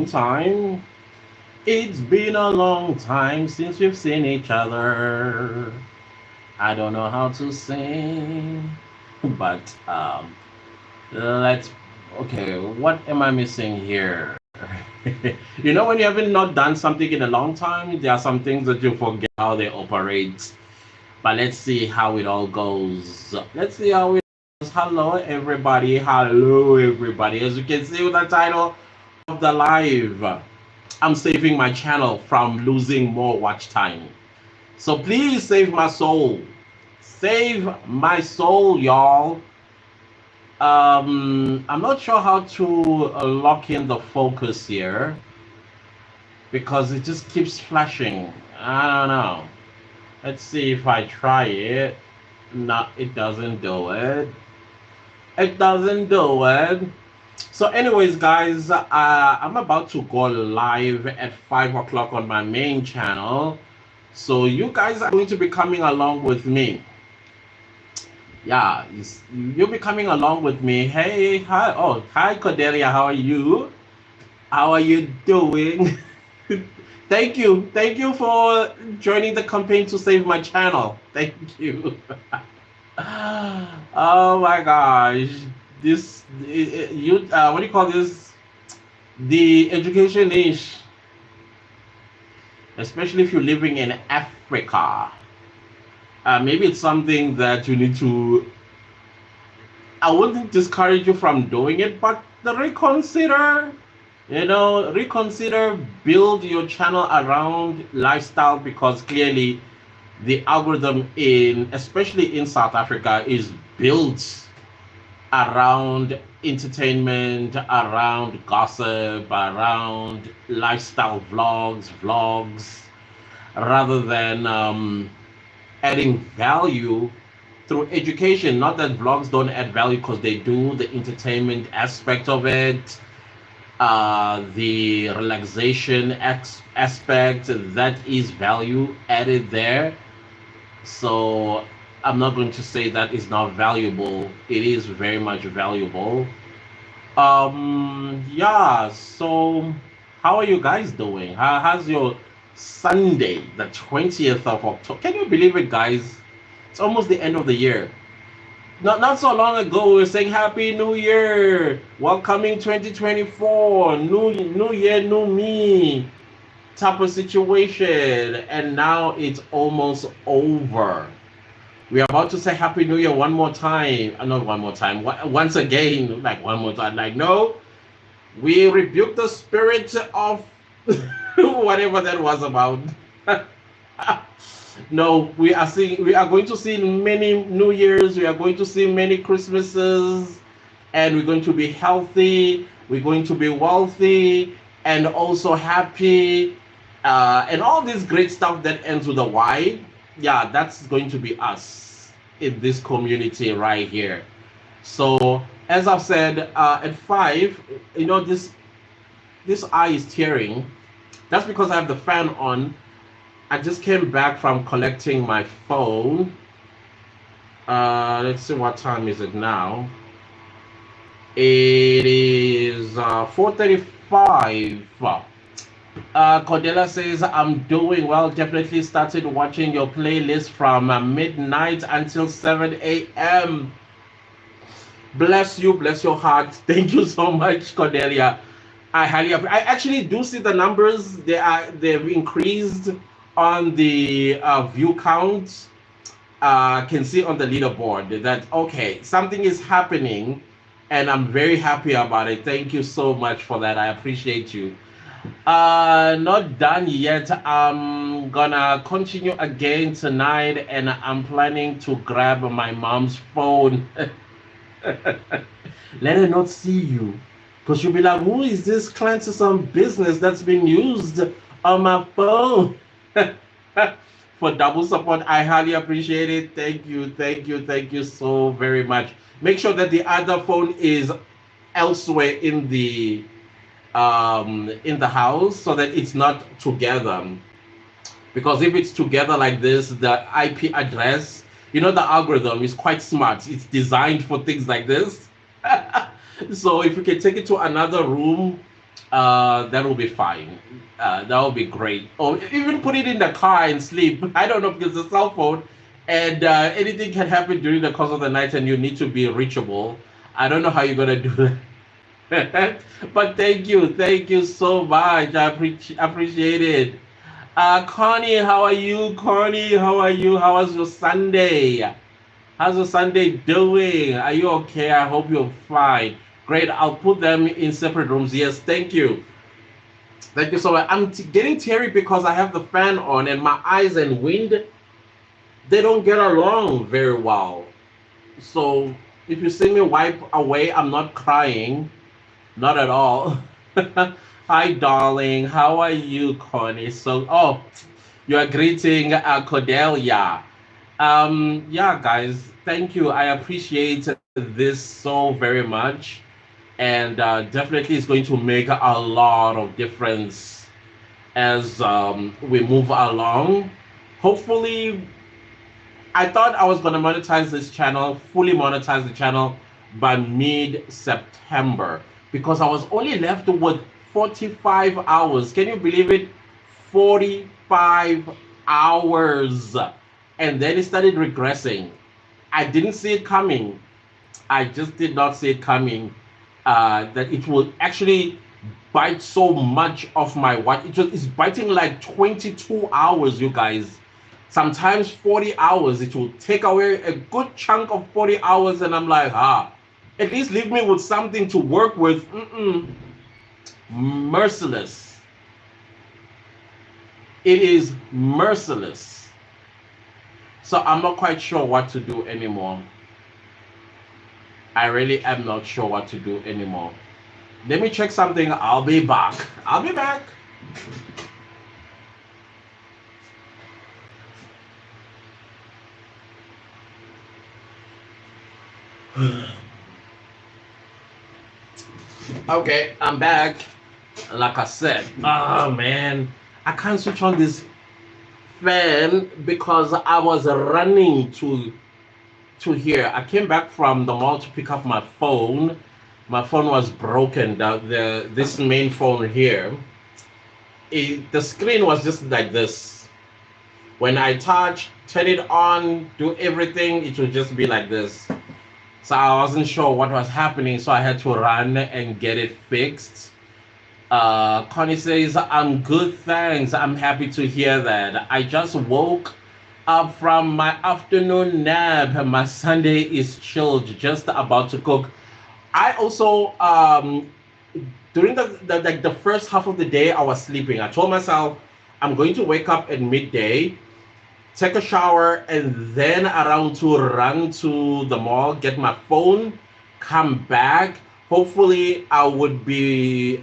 long time. It's been a long time since we've seen each other. I don't know how to sing, but let's. Okay, what am I missing here? When you haven't not done something in a long time, there are some things that you forget how they operate. But let's see how it all goes. Let's see how it goes. Hello, everybody. Hello, everybody. As you can see with the title of the live, I'm saving my channel from losing more watch time. So please save my soul. Save my soul, y'all. I'm not sure how to lock in the focus here because it just keeps flashing. I don't know. Let's see if I try it. No, it doesn't do it. It doesn't do it. So, anyways, guys, I'm about to go live at 5 o'clock on my main channel. So, you guys are going to be coming along with me. Yeah, you'll be coming along with me. Hey, hi. Oh, hi, Cordelia. How are you? How are you doing? Thank you. Thank you for joining the campaign to save my channel. Thank you. Oh my gosh. What do you call this? The education niche, especially if you're living in Africa. Maybe it's something that you need to. I wouldn't discourage you from doing it, but reconsider. Reconsider, build your channel around lifestyle because clearly the algorithm especially in South Africa, is built around entertainment, around gossip, around lifestyle vlogs, rather than adding value through education. Not that vlogs don't add value, because they do, the entertainment aspect of it, the relaxation aspect, that is value added there. So I'm not going to say that is not valuable. It is very much valuable. Yeah, so how are you guys doing? How's your Sunday, the 20th of October? Can you believe it, guys? It's almost the end of the year. Not so long ago, we were saying Happy New Year, welcoming 2024, new year, new me type of situation, and now it's almost over. We are about to say Happy New Year one more time. Not one more time. Once again, like one more time. Like, no, we rebuke the spirit of whatever that was about. No, we are going to see many New Years. We are going to see many Christmases, and we're going to be healthy. We're going to be wealthy and also happy, and all this great stuff that ends with a Y. Yeah, that's going to be us in this community right here. So, as I've said, at 5, this eye is tearing. That's because I have the fan on. I just came back from collecting my phone. Let's see, what time is it now? It is 4:35. Cordella says, I'm doing well. Definitely started watching your playlist from midnight until 7 a.m. Bless you, bless your heart. Thank you so much, Cordelia. I actually do see the numbers. They've increased on the view count. Can see on the leaderboard that okay, something is happening, and I'm very happy about it. Thank you so much for that. I appreciate you. Not done yet. I'm gonna continue again tonight, and I'm planning to grab my mom's phone. Let her not see you, because she'll be like, who is this client to some business that's been used on my phone? For double support, I highly appreciate it. Thank you, thank you, thank you so very much. Make sure that the other phone is elsewhere in the house, so that it's not together. Because if it's together like this, the IP address, the algorithm is quite smart. It's designed for things like this. So if you can take it to another room, that will be fine. That will be great. Or even put it in the car and sleep. I don't know because it's a cell phone, and anything can happen during the course of the night, and you need to be reachable. I don't know how you're gonna do that. But thank you so much. I appreciate it. Connie, how are you? Connie, how are you? How was your Sunday? How's your Sunday doing? Are you okay? I hope you're fine. Great. I'll put them in separate rooms. Yes, thank you. Thank you so much. I'm getting teary because I have the fan on and my eyes and wind, they don't get along very well. So if you see me wipe away, I'm not crying. Not at all. Hi, darling. How are you, Connie? So, oh, you are greeting Cordelia. Yeah, guys, thank you. I appreciate this so very much. And definitely it's going to make a lot of difference as we move along. Hopefully, I thought I was going to monetize this channel, fully monetize the channel by mid September because I was only left with 45 hours. Can you believe it? 45 hours. And then it started regressing. I didn't see it coming. I just did not see it coming. That it will actually bite so much of my watch. It's biting like 22 hours, you guys. Sometimes 40 hours. It will take away a good chunk of 40 hours, and I'm like, at least leave me with something to work with. Merciless. It is merciless. So I'm not quite sure what to do anymore. I really am not sure what to do anymore. Let me check something. I'll be back. I'll be back. Okay, I'm back. Like I said, oh man, I can't switch on this fan because I was running to here. I came back from the mall to pick up my phone. My phone was broken. This main phone here, the screen was just like this. When I turn it on, do everything, it would just be like this. So I wasn't sure what was happening, so I had to run and get it fixed. Connie says, I'm good, thanks. I'm happy to hear that. I just woke up from my afternoon nap. My Sunday is chilled, just about to cook. I also, during the first half of the day, I was sleeping. I told myself, I'm going to wake up at midday, take a shower, and then around to run to the mall, get my phone, come back. Hopefully, I would be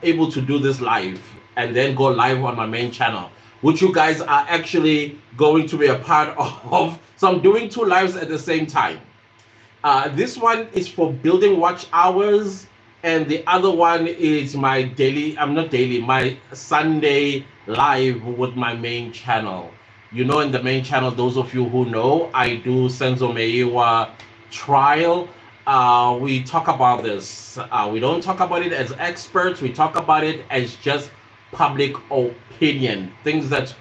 able to do this live and then go live on my main channel, which you guys are actually going to be a part of. So I'm doing two lives at the same time. This one is for building watch hours, and the other one is my daily, I'm not daily, my Sunday live with my main channel. You know, in the main channel, those of you who know, I do Senzo Meiwa trial. We talk about this. We don't talk about it as experts, we talk about it as just public opinion, things that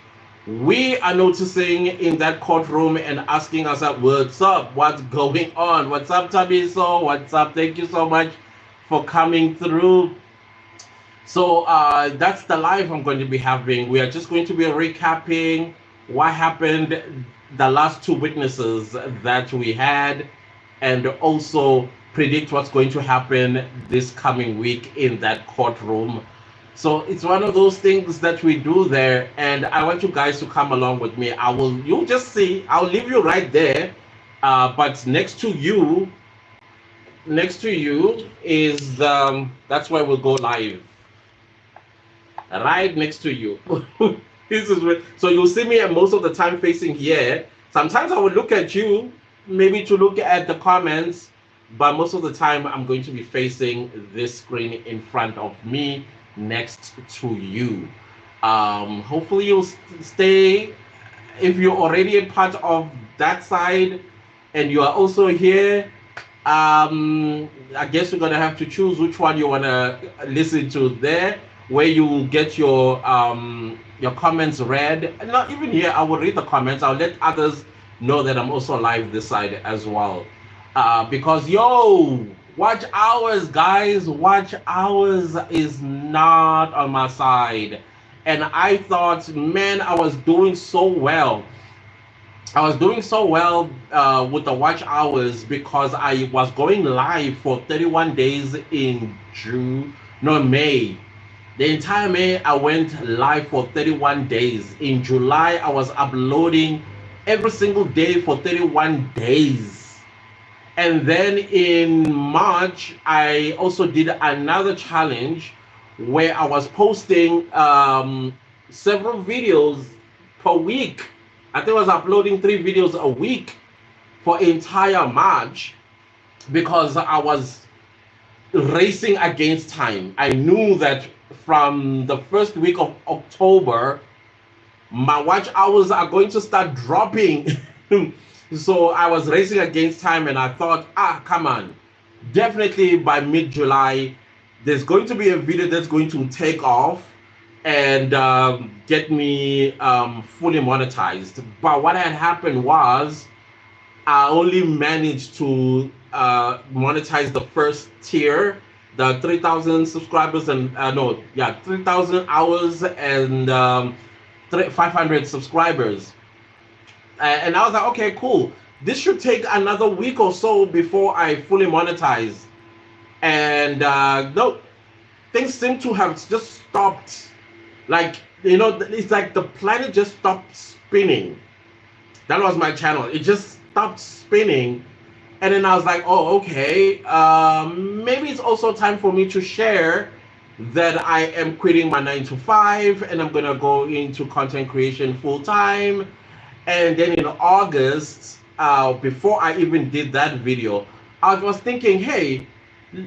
we are noticing in that courtroom and asking ourselves, what's up? What's going on? What's up, Tabiso? What's up? Thank you so much for coming through. So that's the live I'm going to be having. We are just going to be recapping what happened, the last two witnesses that we had, and also predict what's going to happen this coming week in that courtroom. So it's one of those things that we do there, and I want you guys to come along with me. You'll just see, I'll leave you right there. But next to you is, that's where we'll go live. Right next to you. This is where, so you'll see me most of the time facing here. Sometimes I will look at you, maybe to look at the comments, but most of the time I'm going to be facing this screen in front of me, next to you. Hopefully you'll stay. If you're already a part of that side and you are also here, I guess you're gonna have to choose which one you wanna listen to there, where you get your comments read. And not even here, I will read the comments. I'll let others know that I'm also live this side as well. Because yo, watch hours, guys. Watch hours is not on my side, and I thought, man, I was doing so well. I was doing so well with the watch hours because I was going live for 31 days in June, no, May. The entire May, I went live for 31 days. In July, I was uploading every single day for 31 days. And then in March, I also did another challenge where I was posting several videos per week. I think I was uploading 3 videos a week for entire March because I was racing against time. I knew that from the first week of October, my watch hours are going to start dropping. So I was racing against time and I thought, come on. Definitely by mid-July, there's going to be a video that's going to take off and get me fully monetized. But what had happened was I only managed to monetize the first tier, the 3,000 subscribers and 3,000 hours and 500 subscribers. And I was like, okay, cool. This should take another week or so before I fully monetize. And no, things seem to have just stopped. Like, it's like the planet just stopped spinning. That was my channel. It just stopped spinning. And then I was like, oh, okay. Maybe it's also time for me to share that I am quitting my 9 to 5 and I'm going to go into content creation full time. And then in August, before I even did that video, I was thinking, hey,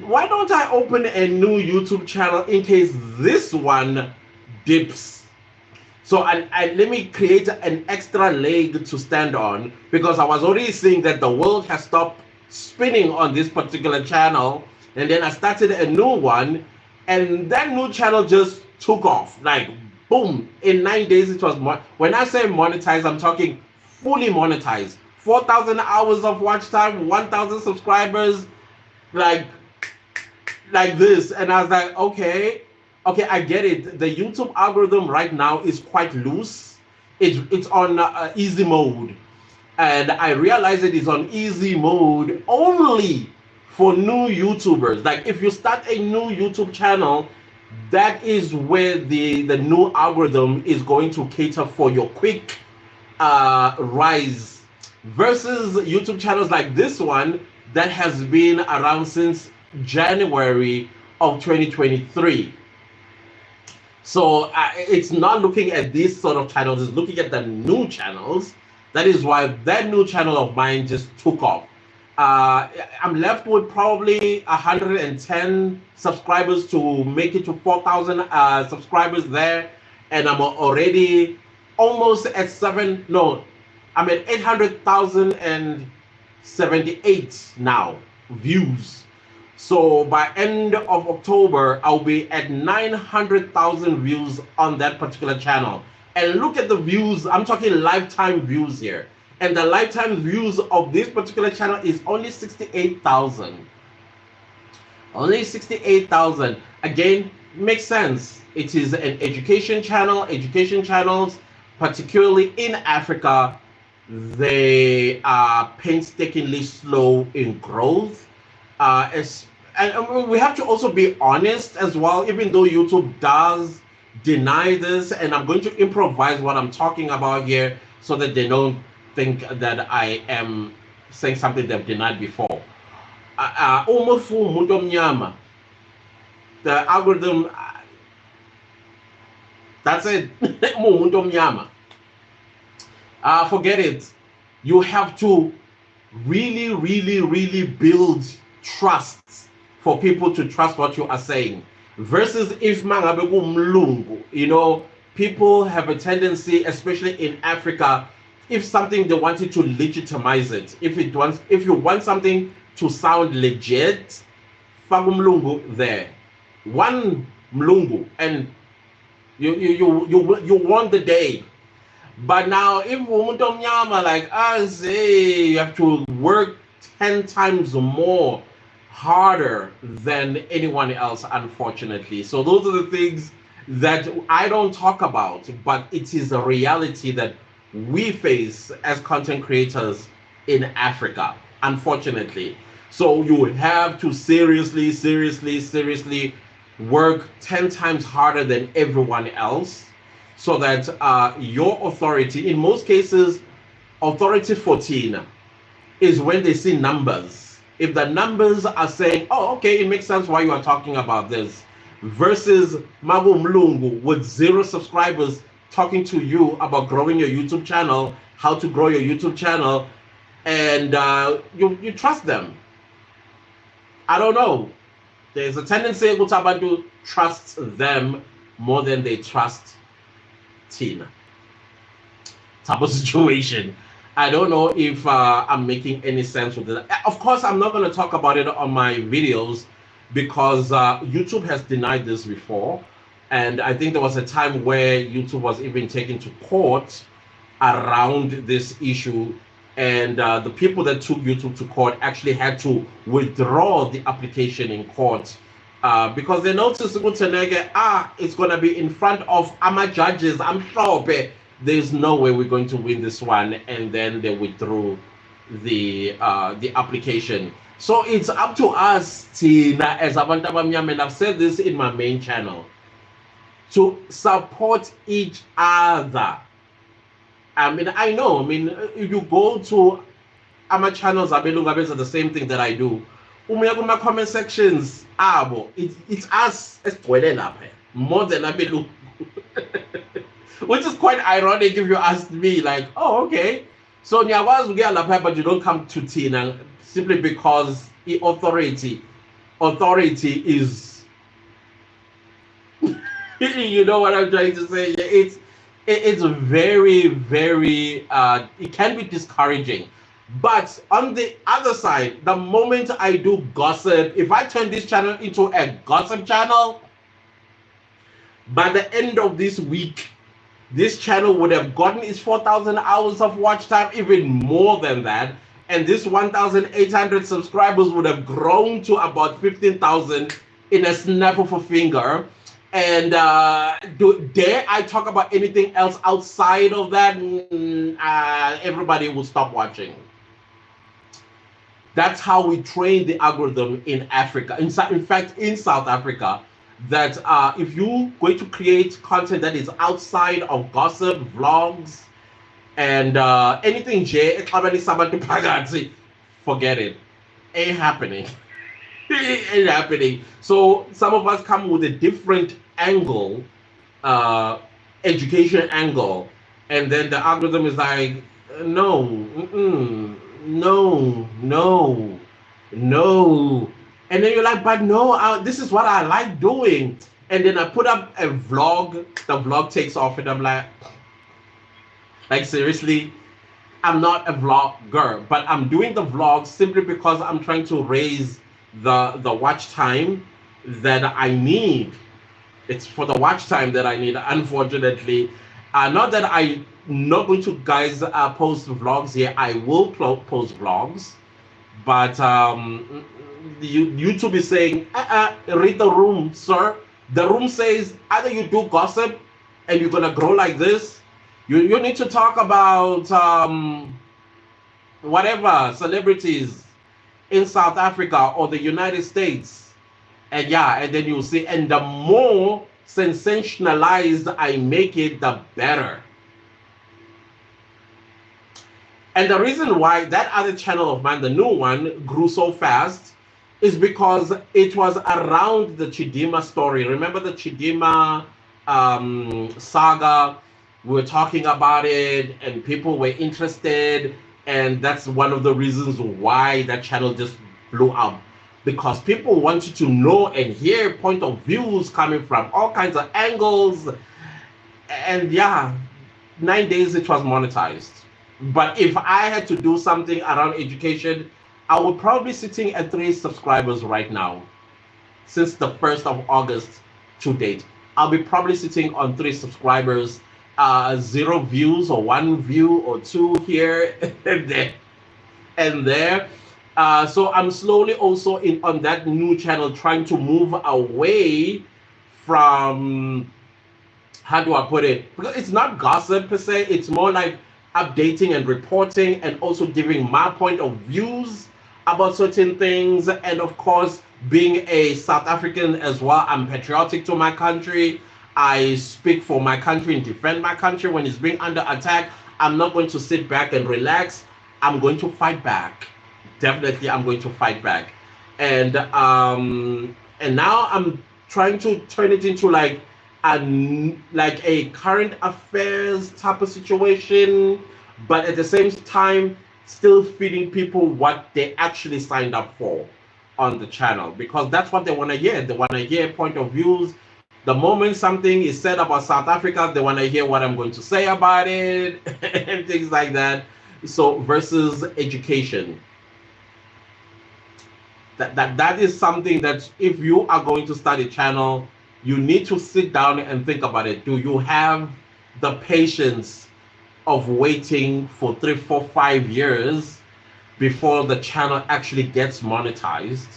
why don't I open a new YouTube channel in case this one dips? So let me create an extra leg to stand on because I was already seeing that the world has stopped spinning on this particular channel. And then I started a new one and that new channel just took off. Like, boom, in 9 days it was when I say monetized, I'm talking fully monetized. 4,000 hours of watch time, 1,000 subscribers, like this. And I was like, okay, I get it. The YouTube algorithm right now is quite loose. It's on easy mode. And I realized it is on easy mode only for new YouTubers. Like if you start a new YouTube channel, that is where the new algorithm is going to cater for your quick rise versus YouTube channels like this one that has been around since January of 2023. So it's not looking at these sort of channels, it's looking at the new channels. That is why that new channel of mine just took off. I'm left with probably 110 subscribers to make it to 4,000 subscribers there. And I'm already almost at I'm at 800,078 now views. So by end of October, I'll be at 900,000 views on that particular channel. And look at the views, I'm talking lifetime views here. And the lifetime views of this particular channel is only 68,000. Only 68,000. Again, makes sense. It is an education channel. Education channels, particularly in Africa, they are painstakingly slow in growth. And we have to also be honest as well, even though YouTube does deny this, and I'm going to improvise what I'm talking about here so that they don't think that I am saying something they've denied before. The algorithm, that's it. Forget it. You have to really, really, really build trust for people to trust what you are saying. Versus if mangabe mlungu, people have a tendency, especially in Africa, if something they wanted to legitimize it. If you want something to sound legit, faka umlungu there. One mlungu, and you won the day. But now, if umuntu omnyama like us, hey, you have to work 10 times more harder than anyone else, unfortunately. So those are the things that I don't talk about, but it is a reality that we face as content creators in Africa, unfortunately. So you have to seriously work 10 times harder than everyone else so that your authority, in most cases, authority 14 is when they see numbers. If the numbers are saying, oh, okay, it makes sense why you are talking about this, versus Mabu Mlungu with 0 subscribers talking to you about growing your YouTube channel, how to grow your YouTube channel, and you trust them. I don't know. There's a tendency to trust them more than they trust Tina. Type of situation. I don't know if I'm making any sense with it. Of course, I'm not going to talk about it on my videos because YouTube has denied this before. And I think there was a time where YouTube was even taken to court around this issue. And the people that took YouTube to court actually had to withdraw the application in court because they noticed it's going to be in front of AMA judges. I'm sure there's no way we're going to win this one. And then they withdrew the application. So it's up to us, Tina, as Abantu Abamnyama, and I've said this in my main channel, to support each other. I mean, I know. I mean, if you go to my channels, Abelunga are the same thing that I do. My comment sections, it's us more than Abelungu. Which is quite ironic if you ask me, like, oh, okay. So Nyawaz get a but you don't come to Tina simply because the authority is you know what I'm trying to say? It's very, it can be discouraging. But on the other side, the moment I do gossip, if I turn this channel into a gossip channel, by the end of this week, this channel would have gotten its 4,000 hours of watch time, even more than that. And this 1,800 subscribers would have grown to about 15,000 in a snap of a finger. And dare I talk about anything else outside of that, everybody will stop watching. That's how we train the algorithm in Africa. In fact, in South Africa, that if you're going to create content that is outside of gossip, vlogs, and anything, forget it. Ain't happening. Ain't happening. So some of us come with a different angle, education angle, and then the algorithm is like, no, no. And then you're like, but no, this is what I like doing. And then I put up a vlog, the vlog takes off, and I'm like seriously, I'm not a vlogger, but I'm doing the vlog simply because I'm trying to raise the watch time that I need. It's for the watch time that I need, unfortunately. Not that I'm not going to, guys, post vlogs here. I will post vlogs, but YouTube is saying, read the room, sir. The room says either you do gossip and you're gonna grow like this. You need to talk about whatever celebrities in South Africa or the United States, and then you'll see. And the more sensationalized I make it, the better. And the reason why that other channel of mine, the new one, grew so fast is because it was around the Chidima story. Remember the Chidima saga? We were talking about it and people were interested, and that's one of the reasons why that channel just blew up, because people wanted to know and hear point of views coming from all kinds of angles. And 9 days it was monetized. But if I had to do something around education, I would probably be sitting at 3 subscribers right now since the 1st of August to date. I'll be probably sitting on 3 subscribers, 0 views or 1 view or 2 here and there and there. So I'm slowly also in on that new channel trying to move away from, how do I put it? Because it's not gossip per se, it's more like updating and reporting and also giving my point of views about certain things. And of course, being a South African as well, I'm patriotic to my country. I speak for my country and defend my country when it's being under attack. I'm not going to sit back and relax. I'm going to fight back. Definitely, I'm going to fight back. And now I'm trying to turn it into like a current affairs type of situation, but at the same time still feeding people what they actually signed up for on the channel, because that's what they want to hear. They want to hear point of views. The moment something is said about South Africa, they want to hear what I'm going to say about it and things like that. So versus education, that is something that if you are going to start a channel, you need to sit down and think about it. Do you have the patience of waiting for 3, 4, 5 years before the channel actually gets monetized,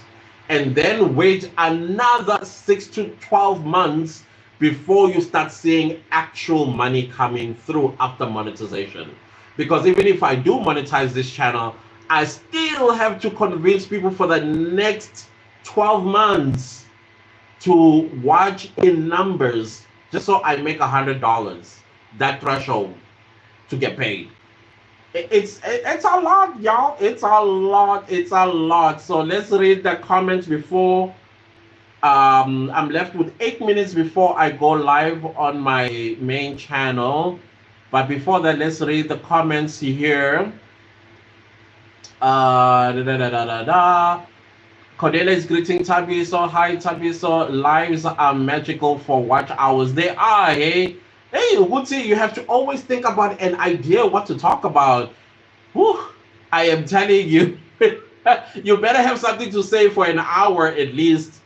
and then wait another 6 to 12 months before you start seeing actual money coming through after monetization? Because even if I do monetize this channel, I still have to convince people for the next 12 months to watch in numbers just so I make $100, that threshold to get paid. It's a lot, y'all. It's a lot. So let's read the comments before I'm left with 8 minutes before I go live on my main channel. But before that, let's read the comments here. Cordelia is greeting Tabiso. Hi, Tabiso. Lives are magical for watch hours. They are, hey? Hey, Uguti, you have to always think about an idea what to talk about. Whew, I am telling you, you better have something to say for an hour at least.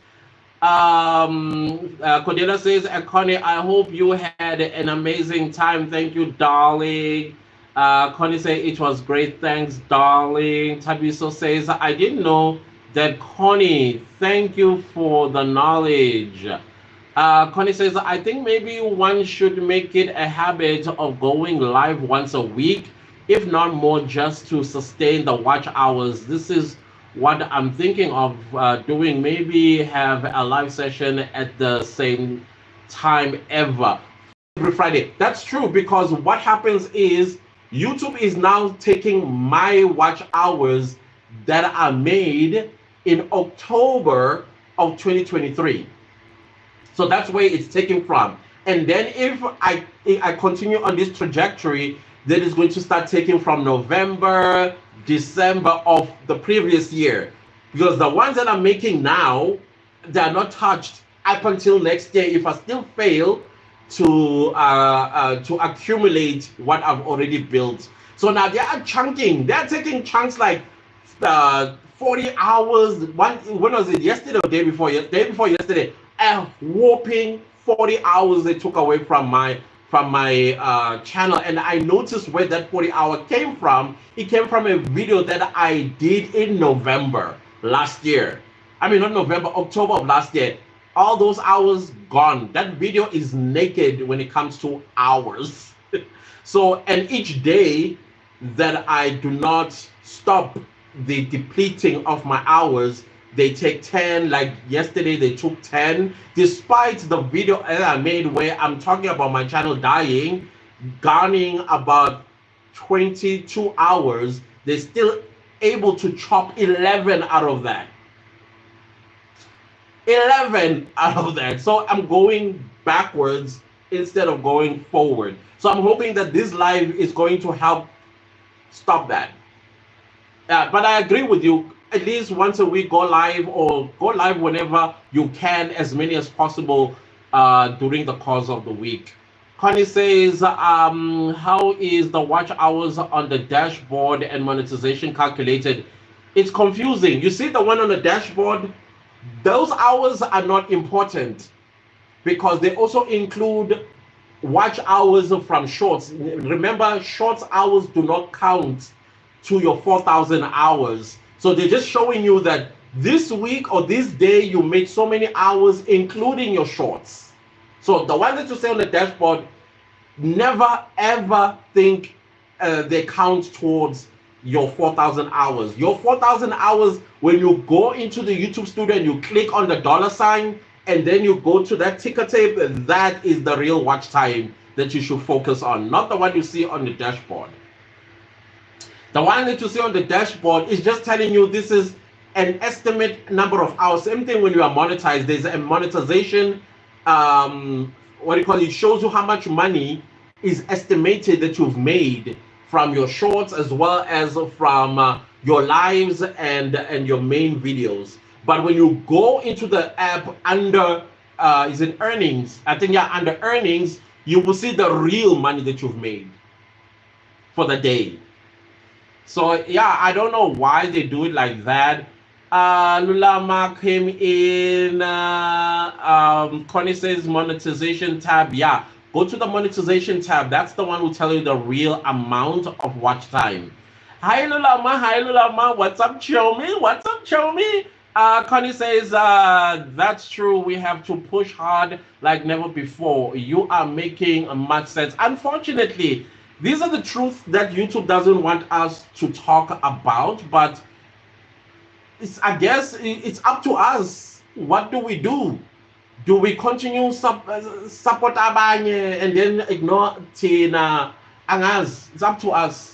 Cordelia says, Connie, I hope you had an amazing time. Thank you, darling. Connie says, it was great. Thanks, darling. Tabiso says, I didn't know that. Connie, thank you for the knowledge. Connie says, I think maybe one should make it a habit of going live once a week, if not more, just to sustain the watch hours. This is what I'm thinking of doing. Maybe have a live session at the same time every Friday. That's true, because what happens is YouTube is now taking my watch hours that are made in October of 2023. So that's where it's taken from. And then if I continue on this trajectory, then it's going to start taking from November, December of the previous year. Because the ones that I'm making now, they are not touched up until next year if I still fail to accumulate what I've already built. So now they are chunking. They're taking chunks like 40 hours. When was it? Yesterday or day before yesterday? A whopping 40 hours they took away from my channel. And I noticed where that 40-hour came from. It came from a video that I did in November last year. I mean, not November, October of last year. All those hours gone. That video is naked when it comes to hours. So, and each day that I do not stop the depleting of my hours, they take 10. Like yesterday they took 10, despite the video that I made where I'm talking about my channel dying, garnering about 22 hours. They're still able to chop 11 out of that. 11 out of that. So I'm going backwards instead of going forward. So I'm hoping that this live is going to help stop that. But I agree with you. At least once a week, go live, or go live whenever you can, as many as possible during the course of the week. Connie says, how is the watch hours on the dashboard and monetization calculated? It's confusing. You see the one on the dashboard, those hours are not important because they also include watch hours from shorts. Remember, shorts hours do not count to your 4,000 hours. So they're just showing you that this week or this day you made so many hours, including your shorts. So the one that you say on the dashboard, never ever think they count towards your 4,000 hours. Your 4,000 hours, when you go into the YouTube studio and you click on the dollar sign and then you go to that ticker tape, that is the real watch time that you should focus on, not the one you see on the dashboard. The one that you see on the dashboard is just telling you this is an estimate number of hours. Same thing when you are monetized. There's a monetization, what do you call it? It shows you how much money is estimated that you've made from your shorts as well as from your lives and your main videos. But when you go into the app under is it earnings? I think yeah, under earnings, you will see the real money that you've made for the day. So yeah, I don't know why they do it like that. Lulama came in. Connie says monetization tab. Yeah, go to the monetization tab. That's the one who tell you the real amount of watch time. Hi Lulama. Hi Lulama. What's up, Chomi? What's up, Chomi? Connie says, that's true. We have to push hard like never before. You are making much sense. Unfortunately, these are the truths that YouTube doesn't want us to talk about, but I guess it's up to us. What do we do? Do we continue support abanye and then ignore Tina Angas? It's up to us.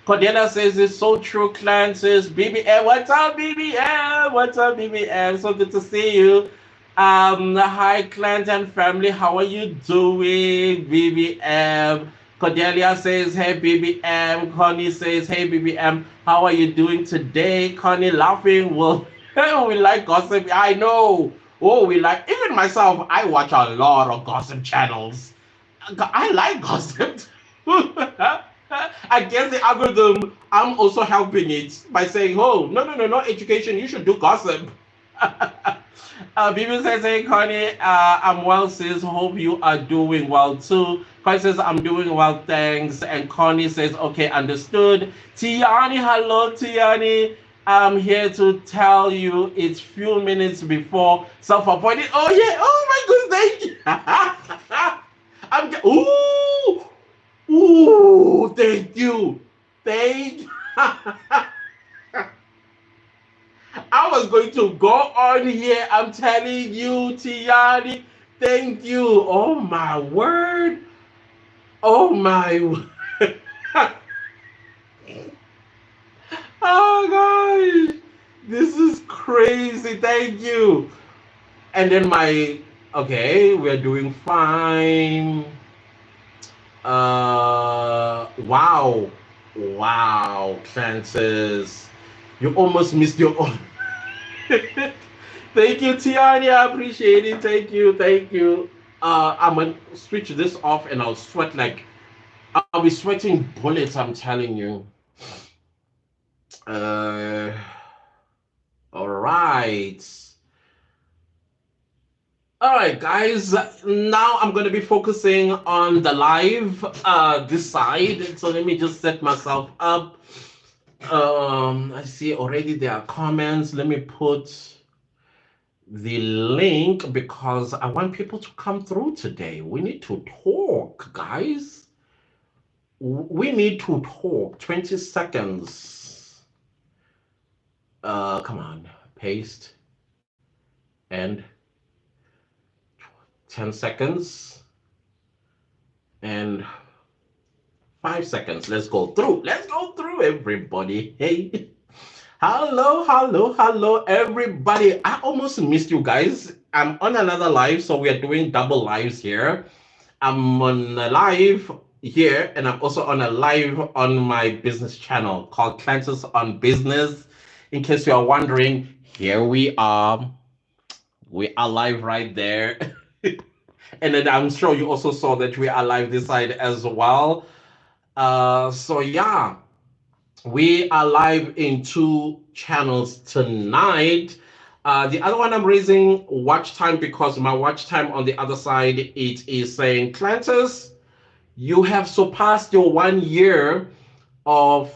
Cordelia says it's so true. Clan says BBM. What's up, BBM? What's up, BBM? So good to see you. Hi, Clan and family. How are you doing, BBM? Cordelia says, hey, BBM. Connie says, hey, BBM. How are you doing today? Connie laughing. Well, we like gossip. I know. Oh, we like, even myself, I watch a lot of gossip channels. I like gossip. I guess the algorithm, I'm also helping it by saying, oh, no, education, you should do gossip. Bibi says, hey, Connie, I'm well, sis. Hope you are doing well too. Connie says, I'm doing well, thanks. And Connie says, okay, understood. Tiani, hello, Tiani. I'm here to tell you it's few minutes before self-appointed. Oh, yeah. Oh, my goodness. Thank you. Ooh, thank you. Thank you. I was going to go on here. I'm telling you, Tiani. Thank you. Oh, my word. Oh, my word. Oh, gosh. This is crazy. Thank you. And then okay, we're doing fine. Wow. Wow, Francis. You almost missed your own. Thank you, Tiani. I appreciate it. Thank you. Thank you. I'm gonna switch this off and I'll sweat like I'll be sweating bullets, I'm telling you. Uh all right. All right, guys. Now I'm going to be focusing on the live this side. So let me just set myself up. I see already there are comments. Let me put the link because I want people to come through today. We need to talk, guys. We need to talk. 20 seconds. Come on. Paste. And 10 seconds and 5 seconds. Let's go through. Let's go through, everybody. Hey, hello, everybody. I almost missed you guys. I'm on another live, so we are doing double lives here. I'm on a live here, and I'm also on a live on my business channel called Clantis on Business. In case you are wondering, here we are. We are live right there. And then I'm sure you also saw that we are live this side as well. So yeah, We are live in two channels tonight. The other one I'm raising watch time because my watch time on the other side it is saying Clantus, you have surpassed your 1 year of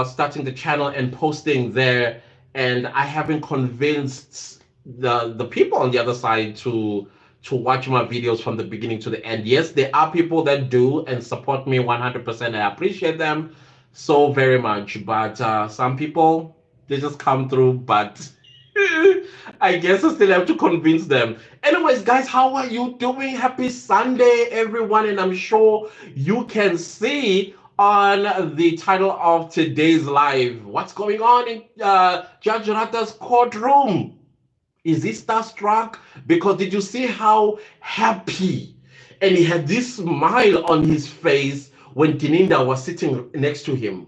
starting the channel and posting there, and I haven't convinced the people on the other side to watch my videos from the beginning to the end. Yes, there are people that do and support me 100%. I appreciate them so very much, but some people they just come through, but I guess I still have to convince them. Anyways, guys, how are you doing? Happy Sunday, everyone. And I'm sure you can see on the title of today's live what's going on in Judge Rata's courtroom. Is he starstruck? Because did you see how happy and he had this smile on his face when Kininda was sitting next to him?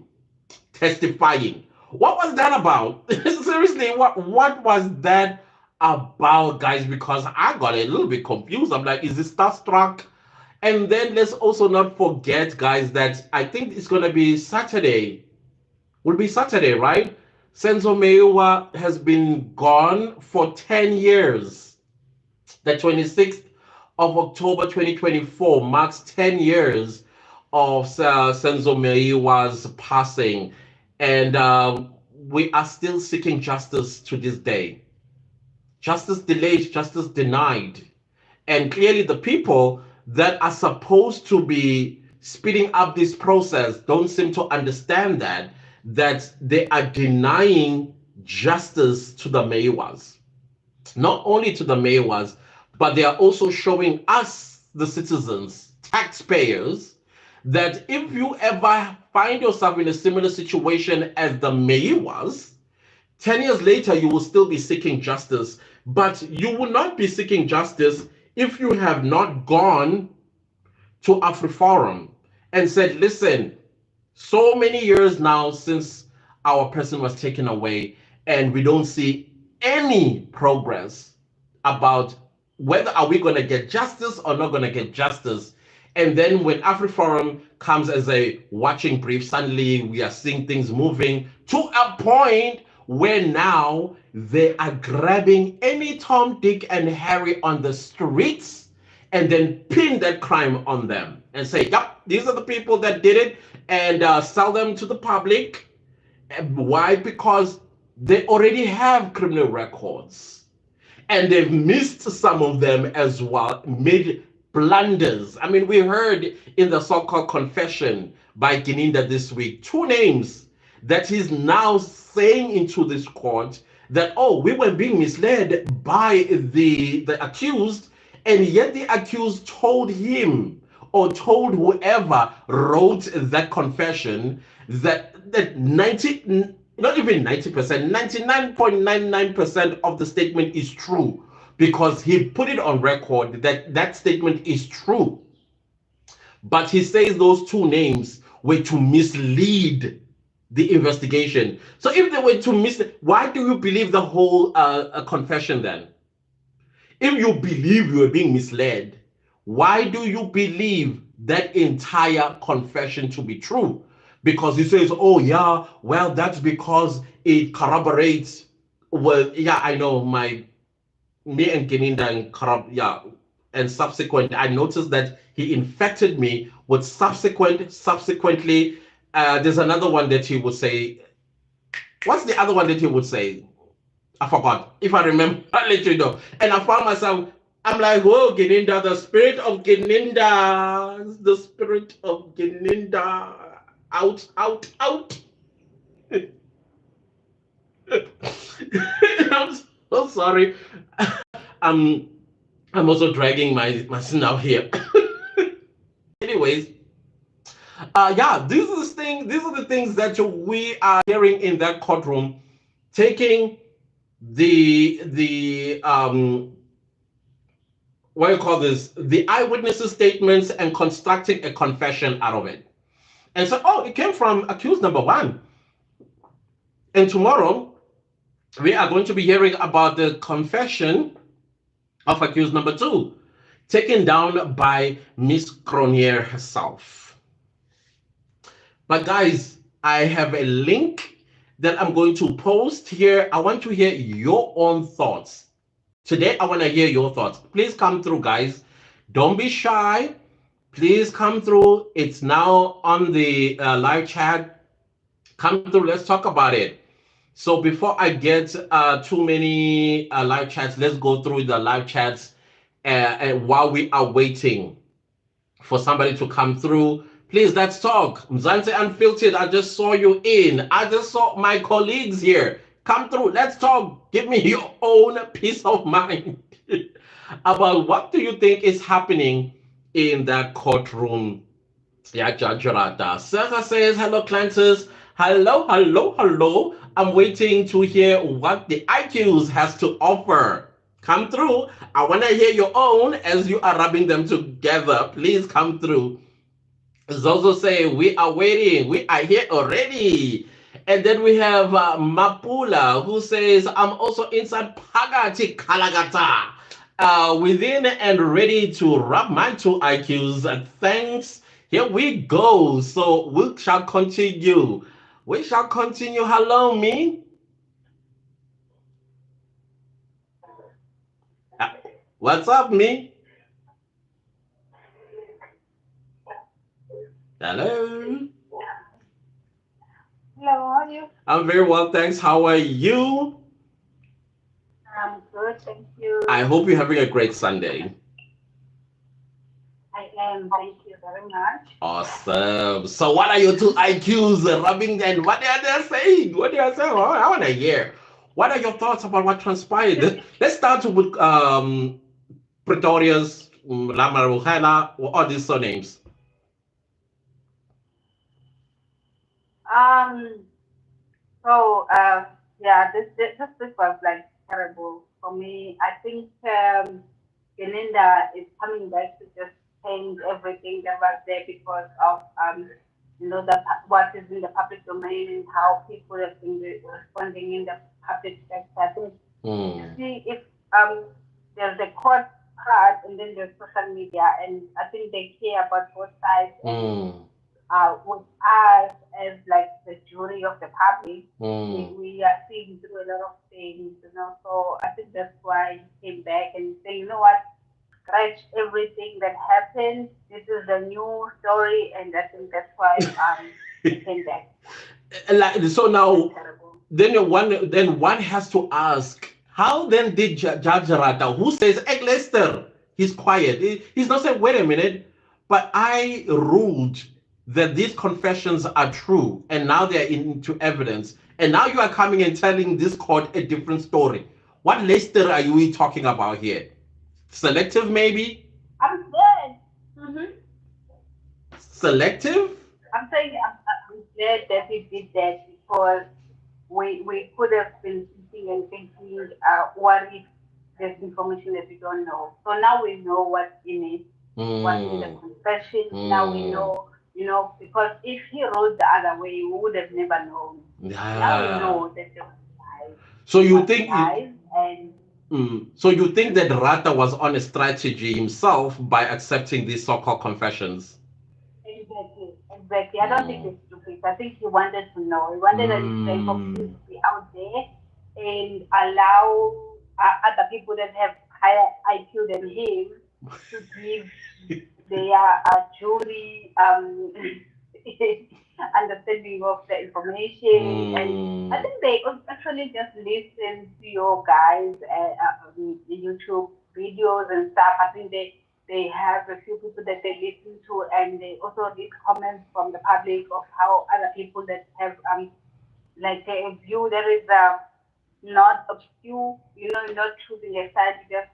Testifying. What was that about? Seriously, what was that about, guys? Because I got a little bit confused. I'm like, is this starstruck? And then let's also not forget, guys, that I think it's gonna be Saturday. Will be Saturday, right? Senzo Meiwa has been gone for 10 years. The 26th of October 2024 marks 10 years of Senzo Meiwa's passing. And we are still seeking justice to this day. Justice delayed, justice denied. And clearly, the people that are supposed to be speeding up this process don't seem to understand that they are denying justice to the Meiwas. Not only to the Meiwas, but they are also showing us, the citizens, taxpayers, that if you ever find yourself in a similar situation as the Meiwas, 10 years later, you will still be seeking justice, but you will not be seeking justice if you have not gone to AfriForum and said, listen, so many years now since our person was taken away, and we don't see any progress about whether are we going to get justice or not going to get justice. And then when AfriForum comes as a watching brief, suddenly we are seeing things moving to a point where now they are grabbing any Tom, Dick, and Harry on the streets and then pin that crime on them and say, yep, these are the people that did it, and sell them to the public. Why? Because they already have criminal records and they've missed some of them as well, made blunders. I mean, we heard in the so-called confession by Gininda this week, two names that he's now saying into this court that, oh, we were being misled by the accused, and yet the accused told him or told whoever wrote that confession that 90, not even 90%, 99.99% of the statement is true, because he put it on record that that statement is true. But he says those two names were to mislead the investigation. So if they were to mislead, why do you believe the whole confession then? If you believe you are being misled, why do you believe that entire confession to be true? Because he says, oh, yeah, well, that's because it corroborates. Well, yeah, I know me and Keninda and subsequent, I noticed that he infected me with subsequently. There's another one that he would say. What's the other one that he would say? I forgot. If I remember, I'll let you know. And I found myself, I'm like, whoa, Geninda, the spirit of Geninda, the spirit of Geninda, out, out, out. I'm so sorry. I'm I'm also dragging my snout here. Anyways, yeah, these are the things that we are hearing in that courtroom, taking the what do you call this, the eyewitnesses statements and constructing a confession out of it, and so, oh, it came from accused number one, and tomorrow we are going to be hearing about the confession of accused number two, taken down by Miss Cronier herself. But guys, I have a link that I'm going to post here. I want to hear your own thoughts. Today, I want to hear your thoughts. Please come through, guys. Don't be shy. Please come through. It's now on the live chat. Come through. Let's talk about it. So before I get too many live chats, let's go through the live chats and while we are waiting for somebody to come through. Please, let's talk. Mzansi Unfiltered, I just saw you in. I just saw my colleagues here. Come through. Let's talk. Give me your own peace of mind about what do you think is happening in that courtroom. Yeah, Judge Rata. Cesar says, hello, Clancis. Hello, hello, hello. I'm waiting to hear what the IQs has to offer. Come through. I want to hear your own as you are rubbing them together. Please come through. Zozo say, we are waiting. We are here already. And then we have Mapula who says, I'm also inside Pagati Kalagata. Within and ready to rub my two IQs. Thanks. Here we go. So we shall continue. We shall continue. Hello, me. Uh, What's up, me? Hello. Hello, how are you? I'm very well, thanks. How are you? I'm good, thank you. I hope you're having a great Sunday. I am, thank you very much. Awesome. So, what are your two IQs rubbing and what are they saying? What are they saying? Oh, I want to hear. What are your thoughts about what transpired? Let's start with Pretoria's Lama Ruhela, all these surnames. Um, so yeah, this was like terrible for me. I think Belinda is coming back to just change everything that was there because of what is in the public domain and how people have been responding in the public sector. I think you Mm, see if um there's a court part and then there's social media, and I think they care about both sides, and mm, with us as like the jury of the public, mm. we are seeing through a lot of things. So I think that's why he came back and say, you know what, scratch everything that happened. This is a new story, and I think that's why he came back. Like, so That's now, terrible. then one has to ask, how then did Judge Rata, who says, hey, Lester, he's quiet. He's not saying, wait a minute, but I ruled that these confessions are true, and now they're into evidence. And now you are coming and telling this court a different story. What Lester are you talking about here? Selective, maybe? I'm glad. Selective? I'm saying I'm glad that he did that because we could have been sitting and thinking, what if there's information that we don't know? So now we know what's in it, what's in the Mm, confession. Now we mm, know, because if he wrote the other way, we would have never known. Now we yeah. know that there was lies. So There you was think lies, and so you think that Rata was on a strategy himself by accepting these so-called confessions? exactly, exactly. I don't think Mm, it's stupid. I think he wanted to know. He wanted the information mm, to be out there and allow other people that have higher IQ than him to give their jury understanding of the information. And I mm, think they actually just listen to your guys' YouTube videos and stuff. I think they have a few people that they listen to, and they also read comments from the public of how other people that have like a view that is not obscure, not choosing a side, just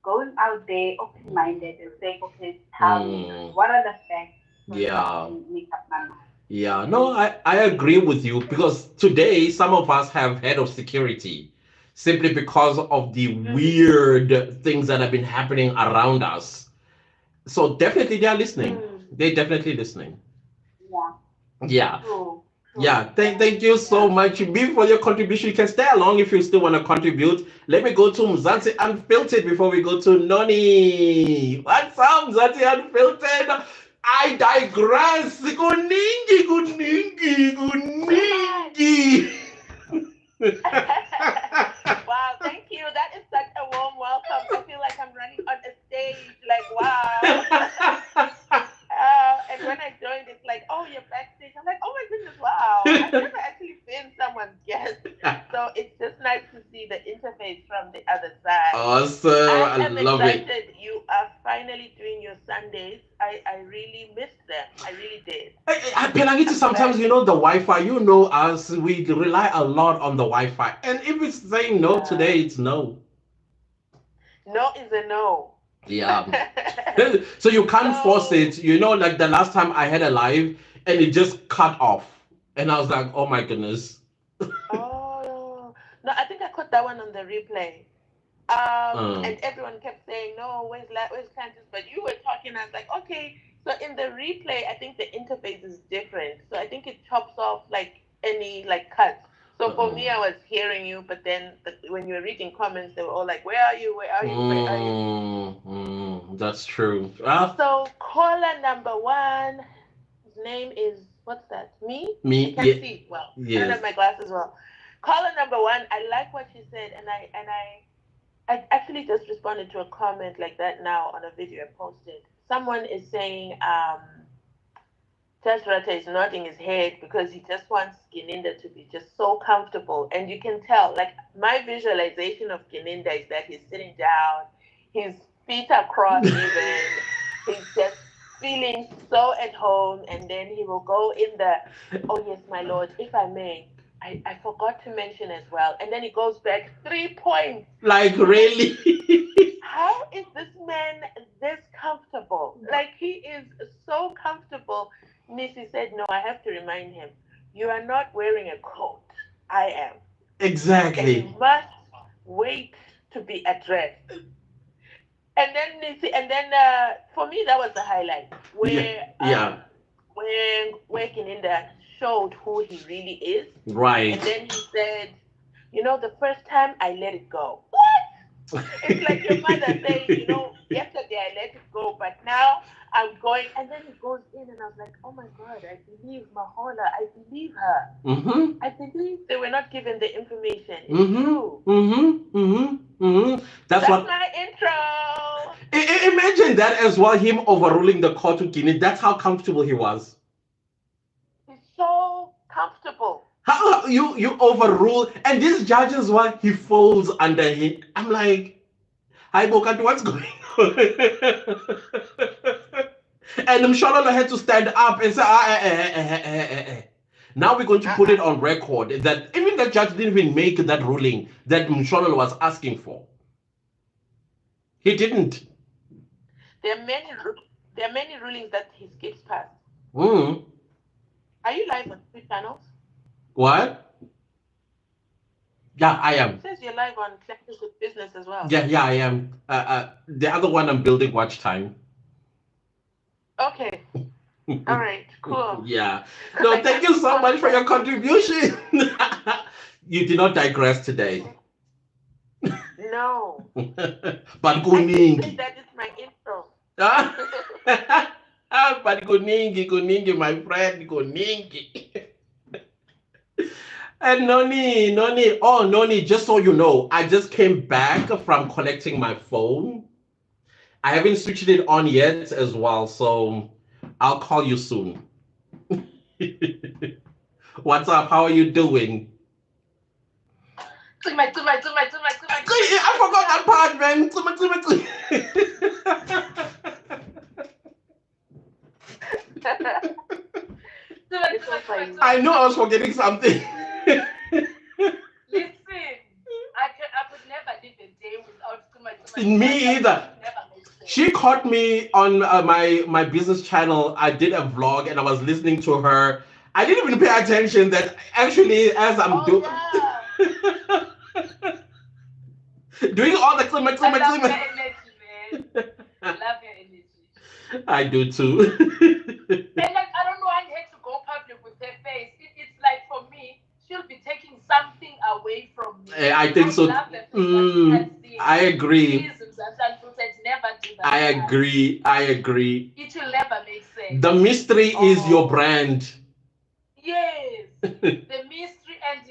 going out there open minded and saying, okay, tell me mm. what are the facts so that I Yeah. can make up my mind. Yeah, no, I agree with you because today some of us have head of security simply because of the Mm-hmm. weird things that have been happening around us. So definitely they are listening. Mm, They're definitely listening. yeah, Yeah. true, Yeah. true. Thank you so Yeah. much, B, for your contribution. You can stay along if you still want to contribute. Let me go to Mzansi Unfiltered before we go to Noni. What's up, Mzansi Unfiltered? I digress. Kuningi, kuningi, kuningi. Wow, thank you. That is such a warm welcome. I feel like I'm running on a stage. Like, wow. And when I joined, it's like, oh, you're backstage. I'm like, oh my goodness, wow. I've never actually been someone's guest. So it's just nice to see the interface from the other side. Awesome. I I am love it. excited. You are finally doing your Sundays. I really missed them. I really did. Pelangiti, I'm sometimes glad. you know the Wi-Fi. You know us. We rely a lot on the Wi-Fi, and if it's saying no Yeah. today, it's no. No is a no. Yeah. So you can't force So, it. You know, like the last time I had a live, and it just cut off, and I was like, oh my goodness. oh, no, I think I caught that one on the replay. Uh, And everyone kept saying, no, where's Candice? But you were talking, I was like, okay. So in the replay, I think the interface is different. So I think it chops off like any like cuts. So for uh, me, I was hearing you, but then when you were reading comments, they were all like, where are you? Where are you? Where are you? that's true. Ah, So caller number one, his name is, what's that? Me? I me, can't yeah, see. Well, I don't have yes. my glasses well. Caller number one, I like what she said, and I actually just responded to a comment like that now on a video I posted. Someone is saying Tesrata is nodding his head because he just wants Gininda to be just so comfortable. And you can tell, like, my visualization of Gininda is that he's sitting down, his feet are crossed even, he's just feeling so at home, and then he will go in the, oh yes, my lord, if I may. I forgot to mention as well. And then he goes back 3 points. Like I'm like, really? how is this man this comfortable? Like he is so comfortable. Nisi said, no, I have to remind him, you are not wearing a coat. I am. And you Exactly. must wait to be addressed. And then Nisi, and then for me that was the highlight Yeah, yeah. where Kininda showed who he really is. And Right. then he said, you know, the first time I let it go. What? It's like your mother saying, you know, yesterday I let it go, but now I'm going. And then he goes in, and I was like, oh my God, I believe Mahola. I believe her. Mm-hmm. I believe they were not given the information. It's Mm-hmm. true. Mm-hmm. Mm-hmm. Mm-hmm. That's That's what. my intro. Imagine that as well. Him overruling the court to Guinea. That's how comfortable he was. He's so comfortable. How you overrule, and this judge as well. He folds under him. I'm like, hi Bokat, what's going on? And Mshololo had to stand up and say, Now we're going to put it Uh-uh. on record that even the judge didn't even make that ruling that Mshololo was asking for. He didn't. There are many, there are many rulings that he skips past. Mm. Are you live on two channels? What? Yeah, I It am. says you're live on Classes with Business as well. Yeah, yeah, I am. The other one I'm building watch time. Okay. All right. Cool. Yeah. Because No, I thank can't you see so much for your contrast. contribution. You did not digress today. No. But I did say kuningi. that it's my intro. Ah, but kuningi, kuningi, my friend, kuningi. And Noni, Noni, oh Noni, just so you know, I just came back from collecting my phone. I haven't switched it on yet as well, so I'll call you soon. What's up? How are you doing? I forgot that part, man. It's all fine. I know I was forgetting something. Me either. She caught me on my business channel. I did a vlog and I was listening to her. I didn't even pay attention that actually as I'm Oh yeah. doing all the climate. I do too. I think so. I agree. I agree. I agree. there. The mystery is your brand. Yes, the mystery and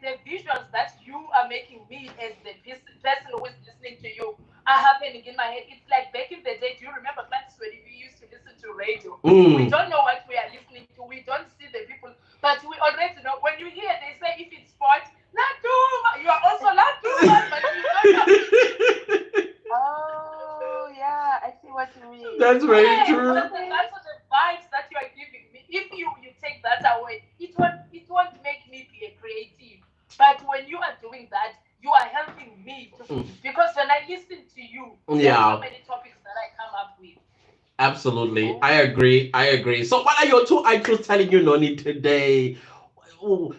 the visuals that you are making me as the person who is listening to you are happening in my head. It's like back in the day. Do you remember class when we used to listen to radio? We don't know what we are listening to. We don't see the people, but we already know. When you hear they say if it's sport, Latuma, you are also Latuma, but you don't know. Oh, yeah, I see what you mean. That's very Yes, true. that's the vibes that you are giving me. If you take that away, it won't make me be a creative. But when you are doing that, you are helping me to, because when I listen to you, there are Yeah, so many topics that I come up with. absolutely. I agree. I agree. So, what are your two icons telling you, Noni, today?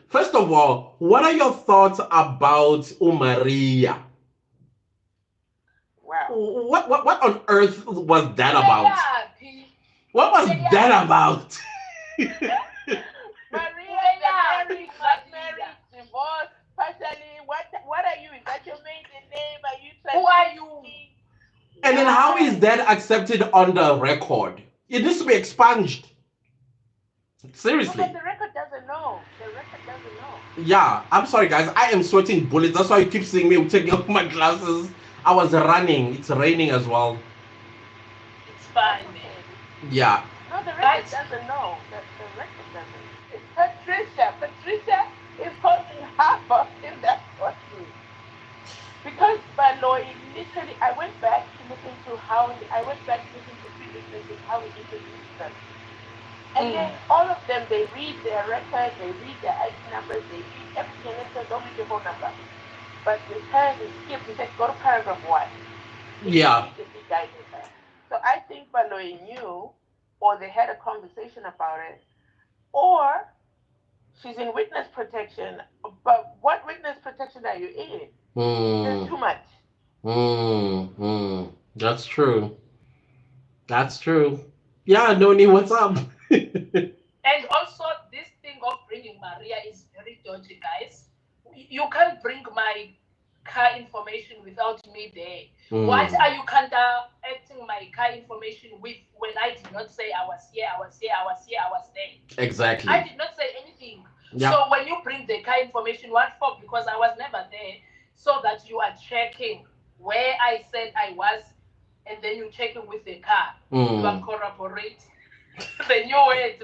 First of all, what are your thoughts about Umaria? Wow. What on earth was that about? Uyaphi? What was that about? Maria, Uyaphi, got Maria? married, divorced, partially. What are you? Is that your maiden name? Are you Who are you? And then how is Why? that accepted on the record? It needs to be expunged. No, but Seriously. the record doesn't know. The record doesn't know. Yeah, I'm sorry, guys. I am sweating bullets. That's why you keep seeing me taking off my glasses. I was running. It's raining as well. It's That's fine, man. okay. Yeah. No, the record But doesn't know. The record doesn't. It's Patricia. Patricia is holding half of in that courtroom. Because Baloy literally, I went back to listen to I went back to listen to previous messages, how he introduced them. And then all of them, they read their record, they read their ID numbers, they read everything, and then said, don't read your phone number. But with hers, he skipped. He said, go to paragraph one. It Yeah. immediately guided her. So I think Baloy knew, or they had a conversation about it, or she's in witness protection. But what witness protection are you in? There's too much. That's true. That's true. Yeah, Noni, what's up? and also this thing of bringing Maria is very dodgy, guys. You can't bring my car information without me there. What are you counteracting my car information with when I did not say I was here, I was here, I was here, I was there? Exactly. I did not say anything. Yeah. So when you bring the car information, what for? Because I was never there, so that you are checking where I said I was, and then you checking with the car. You are corroborating the new words.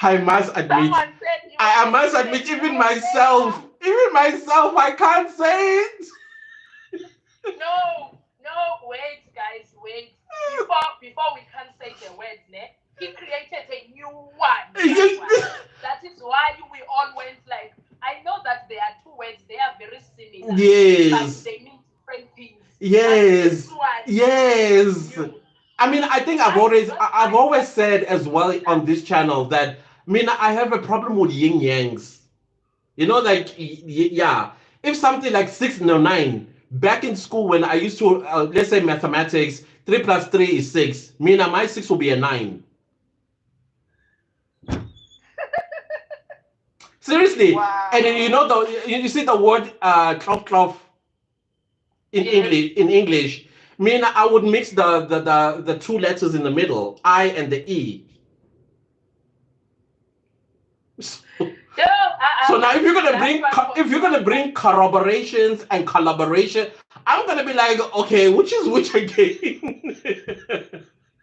I must admit, Someone said you I were must listening. admit, even myself, I can't say it. No, no, wait, guys, wait. Before we can say the words, ne? He created a new one. That is why we all went like. I know that there are two words. They are very similar, Yes. but they mean different things. Yes. But this one Yes. new. I mean, I think I've always said as well on this channel that I mean I have a problem with yin yangs. You know, like yeah, if something like 6 no 9 back in school when I used to let's say mathematics 3 plus 3 is 6. Mean my 6 will be a 9. Seriously. Wow. And then you know you see the word cloth in English. Mean I would mix the two letters in the middle, I and the E. So now, if you're gonna bring corroborations and collaboration, I'm gonna be like, okay, which is which again?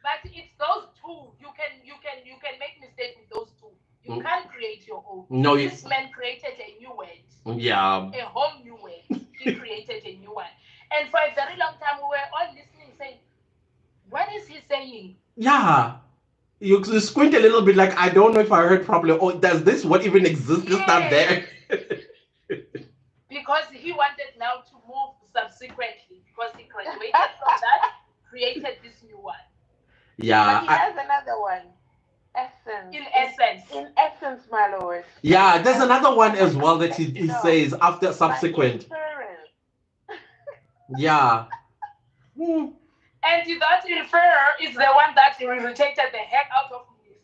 But it's those two. You can make mistake with those two. You can't create your own. No, this man created a new word. Yeah. A whole new word. He created a new one. And for a very long time we were all listening, saying, what is he saying? Yeah. You squint a little bit like I don't know if I heard properly. Oh, does this what even exist? Is that there? Because he wanted now to move subsequently because he graduated from that, created this new one. Yeah. But he has another one. Essence. In essence, my lord. Yeah, there's another one as well that he says after subsequent. Yeah. And that inferrer is the one that irritated the heck out of me.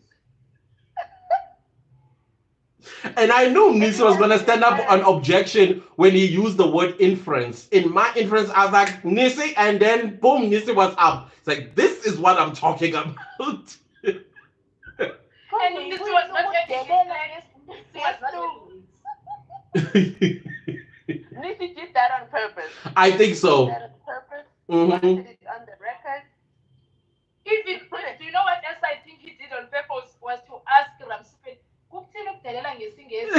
And I knew Nisi was going to stand up on objection when he used the word inference. In my inference, I was like, Nisi, and then boom, Nisi was up. It's like, this is what I'm talking about. And this was not Nisi did that on purpose. I think so. Did that on purpose. Wanted it on the record. Even, do you know what else I think he did on purpose was to ask Ramsipin, "Kukuthini ukudelela ngesingesi?"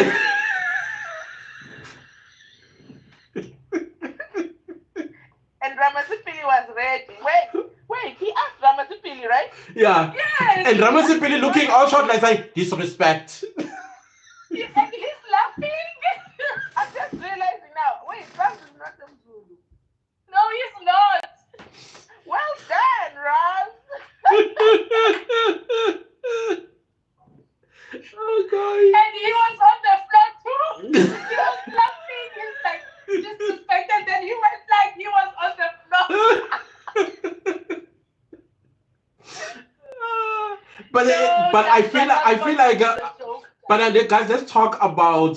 And Ramasipili was ready. Wait, he asked Ramasipili, right? Yeah. Yes. And Ramasipili looking all short like disrespect. And he's laughing. I'm just realizing now. Wait, Ram is not a Zulu. No, he's not. Well done, Ram. Oh God. And he was on the floor too. He was laughing. He's like disrespected. Then he went like he was on the floor. But I feel like but guys, let's talk about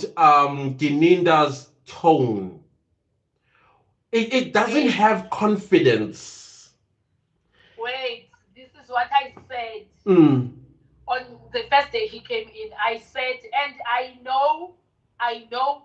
Gininda's tone. It doesn't have confidence. Wait, this is what I said. On the first day he came in, I said, and I know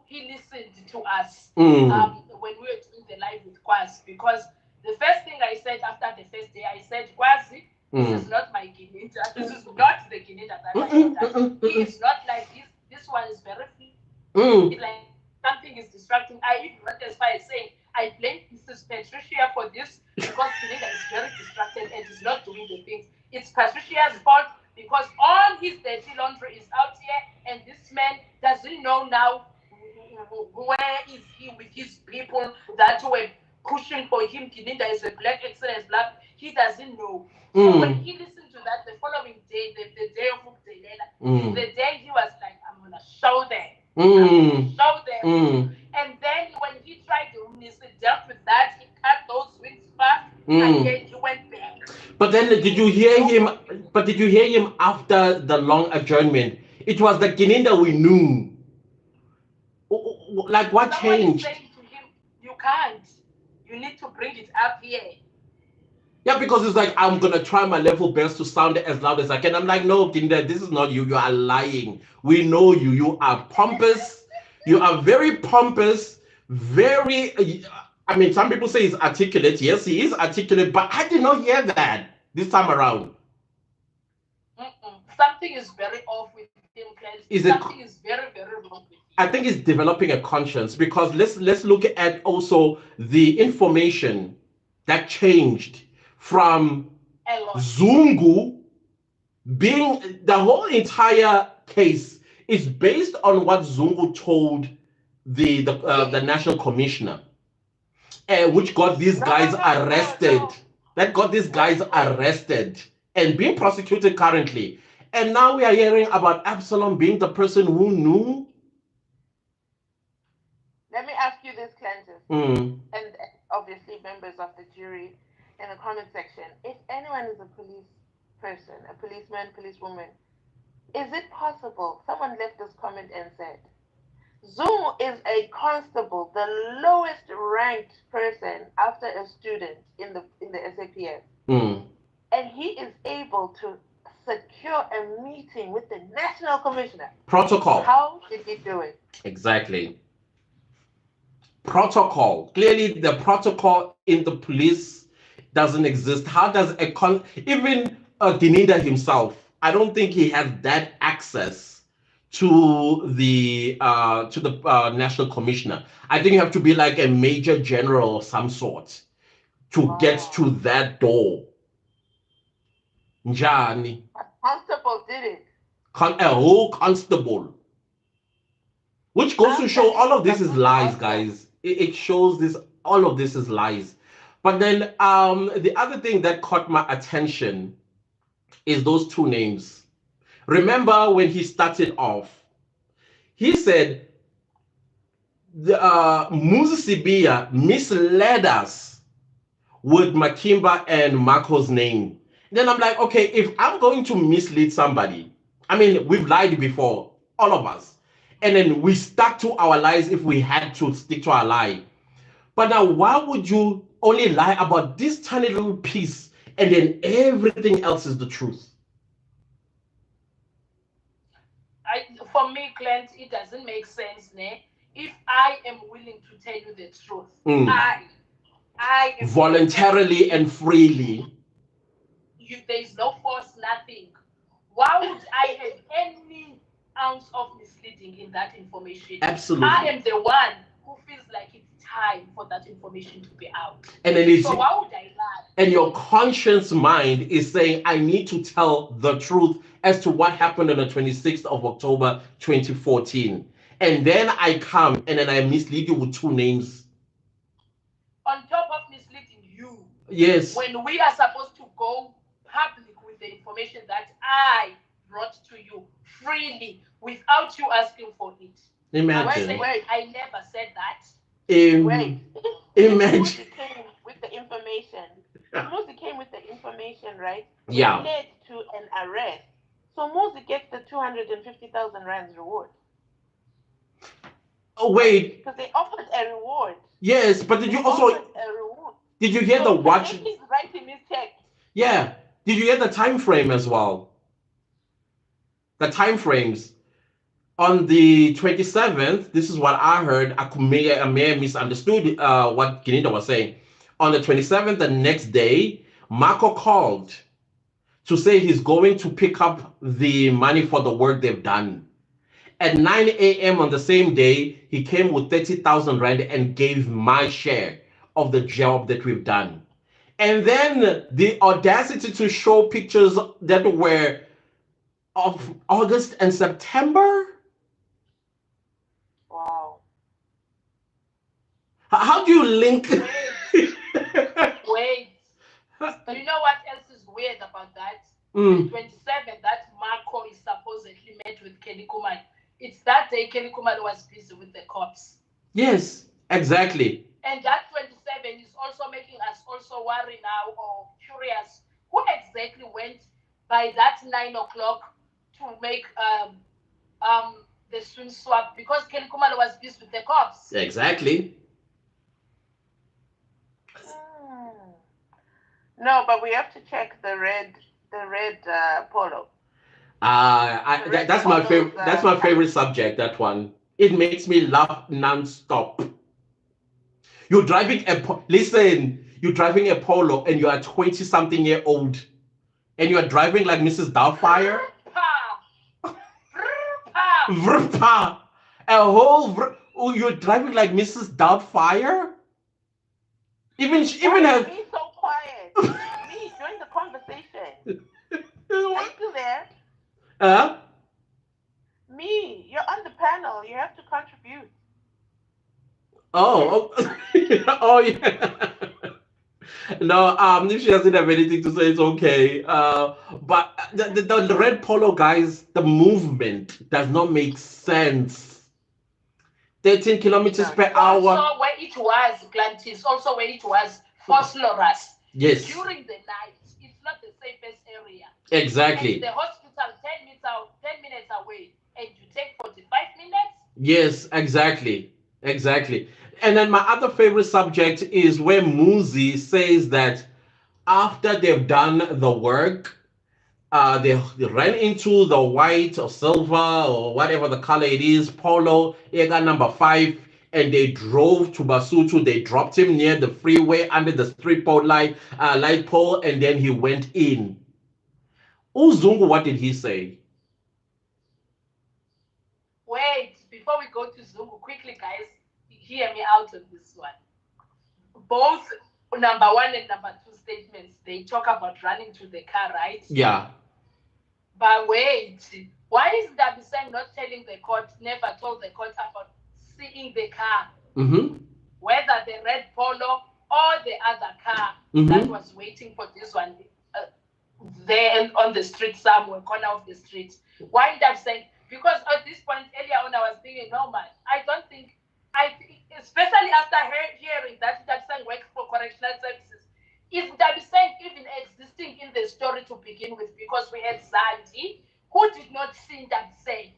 he listened to us when we were doing the live with Kwaz, because the first thing I said after the first day, I said, Kwazi, this is not my Gininda. This is not the Gininda that I know. He is not like this. This one is very free. It's like something is distracting. I even went as far as saying, I blame Mrs. Patricia for this because Gininda is very distracted and is not doing the things. It's Patricia's fault because all his dirty laundry is out here, and this man doesn't know now where is he with his people that were pushing for him. Gininda is a black excellence black. He doesn't know. So when he listened to that the following day, the day of Ukdelela, the day he was like, I'm gonna show them. Show them. And then when he tried to dealt with that, he cut those wings fast and then he went back. But then did you hear him? But did you hear him after the long adjournment? It was the Gininda we knew. Like what changed? Someone is saying to him, you can't. You need to bring it up here. Yeah, because it's like, I'm gonna try my level best to sound as loud as I can. I'm like, no, Gininda, this is not you. You are lying. We know you. You are pompous. You are very pompous. Very. I mean, some people say he's articulate. Yes, he is articulate, but I did not hear that this time around. Something is very off with him, guys. Something is very, very wrong with him. I think he's developing a conscience, because let's look at also the information that changed from Zungu being the whole entire case is based on what Zungu told the national commissioner, which got these guys arrested. That got these guys arrested and being prosecuted currently. And now we are hearing about Absalom being the person who knew. Let me ask you this, Cleanses, and obviously members of the jury in the comment section. If anyone is a police person, a policeman, policewoman, is it possible? Someone left this comment and said, Zoom is a constable, the lowest ranked person after a student in the SAPS. And he is able to secure a meeting with the national commissioner. Protocol. How did he do it? Exactly. Protocol. Clearly, the protocol in the police doesn't exist. How does even Gininda himself? I don't think he has that access to the national commissioner. I think you have to be like a major general of some sort to get to that door. Njani. A constable did it. A whole constable. Which goes to show all of this is lies, guys. It shows this, all of this is lies. But then the other thing that caught my attention is those two names. Remember when he started off, he said Musibia misled us with Makimba and Marco's name. Then I'm like, okay, if I'm going to mislead somebody, I mean, we've lied before, all of us. And then we stuck to our lies if we had to stick to our lie. But now, why would you only lie about this tiny little piece and then everything else is the truth? For me, Clint, it doesn't make sense, ne? If I am willing to tell you the truth, I am voluntarily and freely. There is no force, nothing. Why would I have any ounce of misleading in that information? Absolutely. I am the one who feels like it's time for that information to be out. And then so why would I lie? And your conscious mind is saying, I need to tell the truth as to what happened on the 26th of October 2014. And then I come and then I mislead you with two names. On top of misleading you. Yes. When we are supposed to go public with the information that I brought to you freely without you asking for it. Imagine. I never said that. Wait. Imagine. Came with the information. Muzi came with the information, right? Yeah. It led to an arrest. So Muzi gets the 250,000 rands reward. Oh wait. Because they offered a reward. Yes, but did you also? Did you hear the watch? He's writing his text. Yeah. Did you hear the time frame as well? The time frames. On the 27th, this is what I heard. I may have misunderstood what Ginita was saying. On the 27th, the next day, Marco called to say he's going to pick up the money for the work they've done. At 9 a.m. on the same day, he came with 30,000 rand and gave my share of the job that we've done. And then the audacity to show pictures that were of August and September. Wow. How do you link? Wait. Do you know what else is weird about that? The 27th, that Marco is supposedly met with Kelly Kuman. It's that day Kelly Kuman was busy with the cops. Yes, exactly. And that 27 is also making us also worry now or curious who exactly went by that 9 o'clock to make the swing swap, because Kelly Kuman was busy with the cops. Exactly. No, but we have to check the red polo. That's my favorite. That's my favorite subject. That one. It makes me laugh non-stop. You're driving You're driving a Polo, and you are 20-something-year-old, and you are driving like Mrs. Doubtfire. Vrpa. You're driving like Mrs. Doubtfire. Even have. Be so quiet. Me, join the conversation. Are you still there? Me, you're on the panel. You have to contribute. Oh, oh yeah. No, if she doesn't have anything to say, it's okay. But the red polo guys, the movement does not make sense. 13 kilometers per hour. Also, where it was, Glantis, also where it was Phosphorus. Yes. During the night, it's not the safest area. Exactly. And the hospital 10 minutes away, and you take 45 minutes? Yes, exactly. Exactly. And then my other favorite subject is where Muzi says that after they've done the work, they ran into the white or silver or whatever the color it is, Polo, Ega number 5, and they drove to Basutu. They dropped him near the freeway under the street pole light pole, and then he went in. Uzungu, what did he say? Wait, before we go to Zungu, quickly, guys, hear me out on this one. Both number 1 and number 2 statements, they talk about running to the car, right? Yeah. But wait, why is Dabisang not telling the court, never told the court about seeing the car? Mm-hmm. Whether the red Polo or the other car that was waiting for this one there on the street somewhere, corner of the street. Why Dabisang? Because at this point earlier on, I was thinking, no man, I don't think, especially after hearing that Dabisang works for correctional services, is Dabisang even existing in the story to begin with? Because we had Zandi, who did not see Dabisang.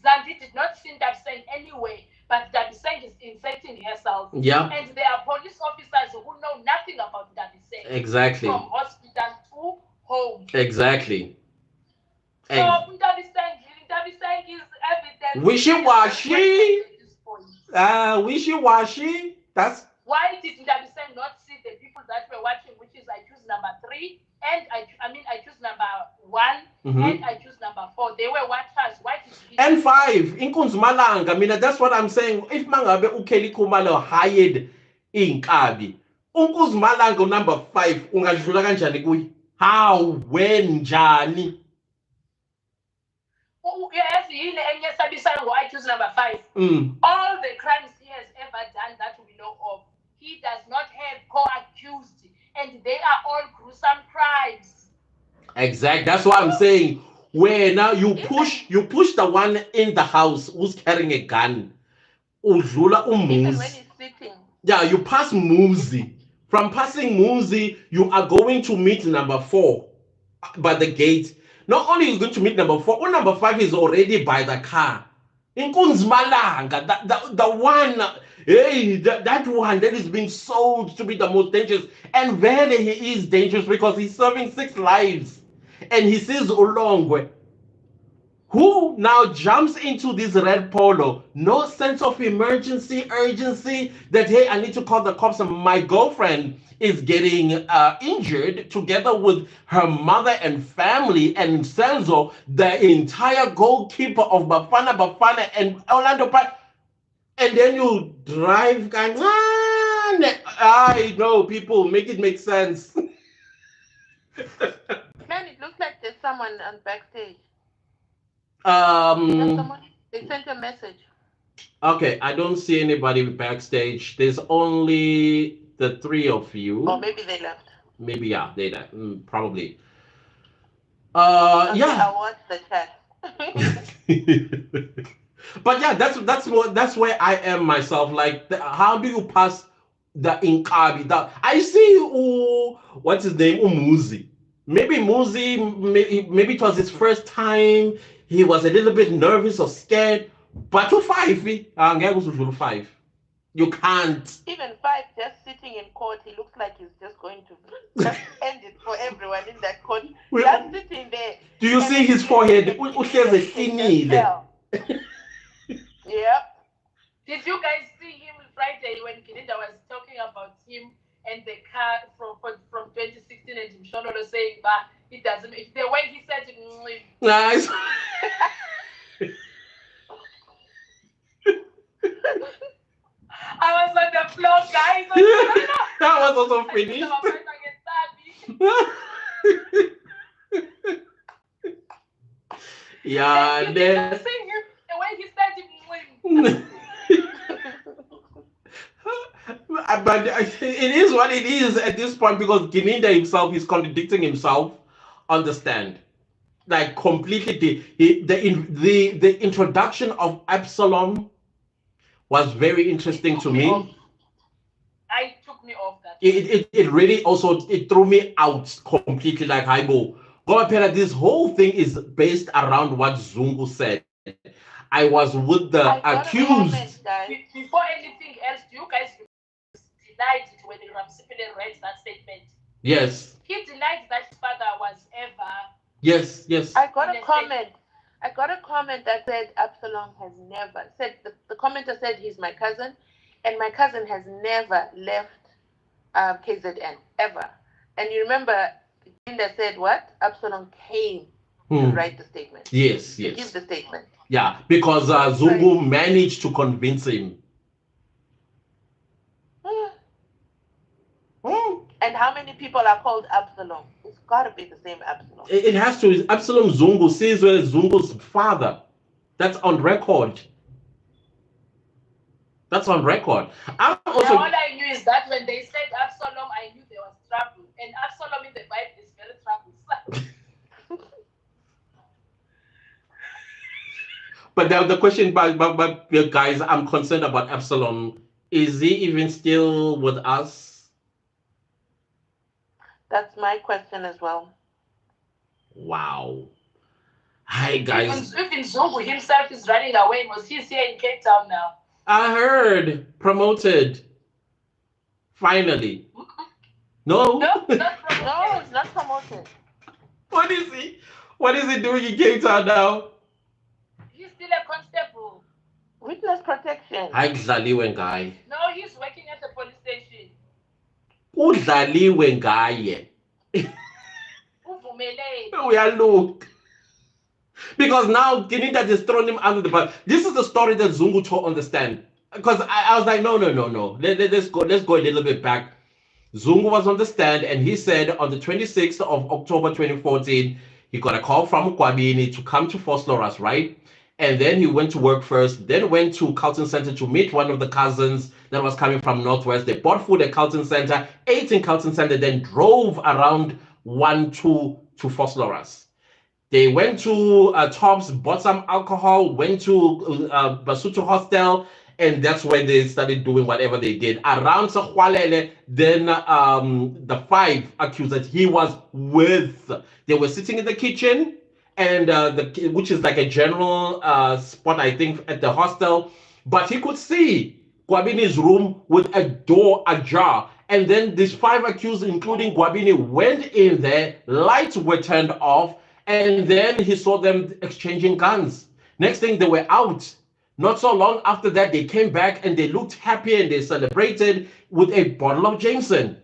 Zandi did not see Ndabiseng anyway, but Ndabiseng is inserting herself. Yeah. And there are police officers who know nothing about Ndabiseng. Exactly. From hospital to home. Exactly. So Ndabiseng is evidence. Wishy-washy. Wishy-washy. That's why did Ndabiseng not see the people that were watching, which is I choose number 3, and I choose number 1, and I choose number 4. They were watchers. Why did he? And 5. Inkunzi Malanga. I mean, that's what I'm saying. If Mangabe Ukeli Kumalo hired Inkabi, Unkunzi Malanga number 5. Ungadlula kanjani kuyi? How? When? Njani? Yes, I choose number 5. All the crimes he has ever done that we know of, he does not have co-accused, and they are all gruesome crimes. Exactly. That's what I'm saying. Where now you push the one in the house who's carrying a gun. Udlula Even when he's sitting. Yeah, you pass Muzi. From passing Muzi, you are going to meet number 4 by the gate. Not only is going to meet number 4, number 5 is already by the car. Inkunzi Malanga, the one, hey, that one that is being sold to be the most dangerous. And really he is dangerous because he's serving 6 lives. And he sees Olongwe, who now jumps into this red polo. No sense of urgency that, hey, I need to call the cops. My girlfriend is getting injured together with her mother and family, and Senzo, the entire goalkeeper of Bafana and Orlando Park. And then you drive going, I know, people, make it make sense. Man, it looks like there's someone on backstage. They sent a message. Okay, I don't see anybody backstage. There's only the 3 of you. Or maybe they left. Maybe, yeah, they left. Probably. Okay, Yeah. I'll watch the chat. But yeah, that's where I am myself. Like, how do you pass the Inkabi? I see. What's his name? Umuzi. Maybe Muzi. Maybe it was his first time. He was a little bit nervous or scared. But to 5, 5. You can't. Even 5, just sitting in court, he looks like he's just going to just end it for everyone in that court. Just sitting there. Do you see his forehead? Yep. Did you guys see him Friday when Kininda was talking about him and the car from 2016 and Mshonolo saying, but it doesn't, the way he said it. Nice. I was on the floor, guys. That was also finished. Yeah, and then the way he said it. But it is what it is at this point, because Gininda himself is contradicting himself on the stand. Like, completely. The introduction of Absalom was very interesting to me. I took me off that. It really also, it threw me out completely. Like, this whole thing is based around what Zungu said. I was with the accused. Before anything else, do you guys denied it when Ramsipile read that statement? Yes. He denied that his father was ever. Yes. I got a comment that said Absalom has never said. The commenter said he's my cousin, and my cousin has never left KZN ever. And you remember, Linda said what? Absalom came to write the statement. Yes. To give the statement. Yeah, because Zungu managed to convince him. And how many people are called Absalom? It's got to be the same Absalom. It has to. Absalom Zungu says where Zungu's father. That's on record. I'm also. All I knew is that when they said Absalom, I knew there was trouble. And Absalom in the Bible is very troublesome. But the question, but guys, I'm concerned about Absalom. Is he even still with us? That's my question as well. Wow. Hi guys. Even Zungu himself is running away. Mos he's here in Cape Town now. I heard promoted. Finally. No. No, not No, promoted. it's not promoted. What is he? What is he doing in Cape Town now? He's still a constable. Witness protection. Hi Dlaliwe ngaye. No, he's working at the police station. Udlaliwe ngaye. Uvumele. We are look. Because now Gininda just thrown him under the bus. This is the story that Zungu told on the stand. Because I was like, no. Let's go a little bit back. Zungu was on the stand and he said on the 26th of October 2014, he got a call from Kwabini to come to Vosloorus, right? And then he went to work first, then went to Carlton Center to meet one of the cousins that was coming from Northwest. They bought food at Carlton Center, ate in Carlton Center, then drove around 1-2 to Vosloorus. They went to Tops, bought some alcohol, went to Basuto Hostel, and that's when they started doing whatever they did. Around Sekhwalele, then the 5 accused that he was with, they were sitting in the kitchen, and which is like a general spot, I think, at the hostel. But he could see Gwabini's room with a door ajar. And then these 5 accused, including Gwabini, went in there, lights were turned off, and then he saw them exchanging guns. Next thing, they were out. Not so long after that, they came back and they looked happy and they celebrated with a bottle of Jameson.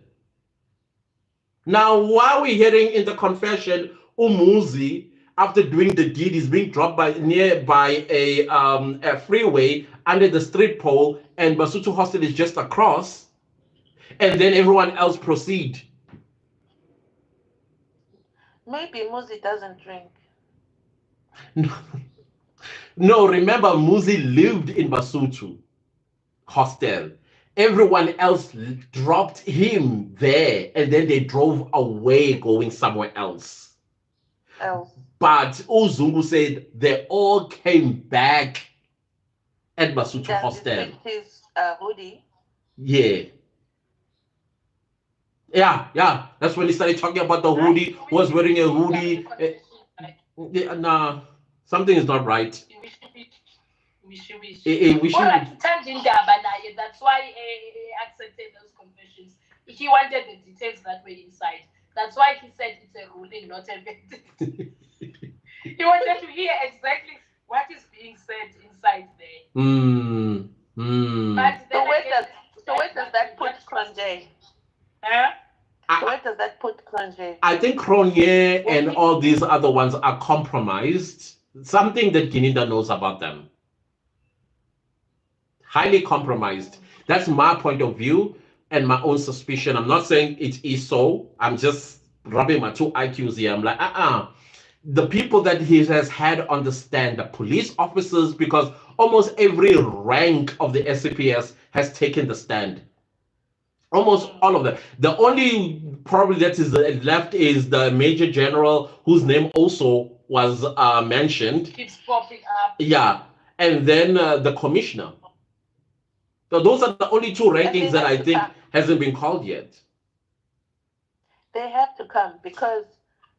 Now, while we're hearing in the confession, Umuzi, after doing the deed, is being dropped nearby a freeway under the street pole, and Basuto Hostel is just across, and then everyone else proceed. Maybe Muzi doesn't drink. No, remember, Muzi lived in Basuto Hostel. Everyone else dropped him there, and then they drove away going somewhere else. But Uzungu said they all came back at Basuto Hostel. His hoodie. Yeah. That's when he started talking about the hoodie. Was wearing a hoodie. Nah, something is not right. We should. We All right, that's why he accepted those confessions. He wanted the details that were inside. That's why he said it's a ruling, not a verdict. He wanted to hear exactly what is being said inside there. But so where does that put Cronje? So where does that put Cronje? I think Cronje and all these other ones are compromised. Something that Gininda knows about them. Highly compromised. That's my point of view and my own suspicion. I'm not saying it is so. I'm just rubbing my 2 IQs here. I'm like, the people that he has had on the stand, the police officers, because almost every rank of the SCPS has taken the stand. Almost all of them. The only probably that is left is the Major General, whose name also was mentioned. Keeps popping up. Yeah, and then the Commissioner. So those are the only 2 rankings that I think hasn't been called yet. They have to come because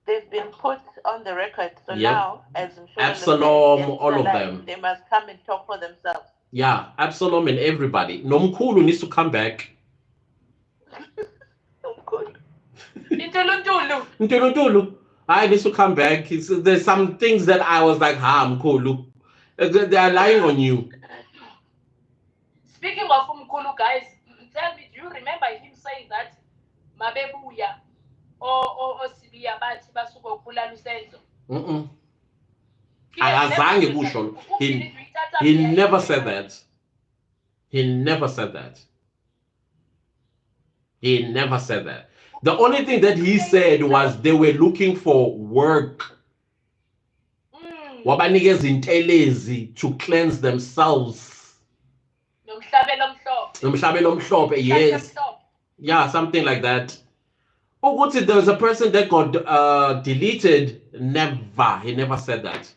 they've been put on the record. So now, as I'm sure Absalom, all of them. They must come and talk for themselves. Yeah, Absalom and everybody. Nomkhulu needs to come back. Ntuluntulu. I need to come back. There's some things that I was like, Mkhulu. They are lying on you. Speaking of Mkhulu, guys, tell me, do you remember him saying that Mabebuya or Sibiya bathi basuka ukhula lusenzo? Azange kusho. He never said that. He never said that. He never said that. The only thing that he said was they were looking for work. Wabanikeza intelezi to cleanse themselves. Nomhlabelo omhlophe, yes. Yeah, something like that. Ukuthi there was a person that got deleted. Never. He never said that.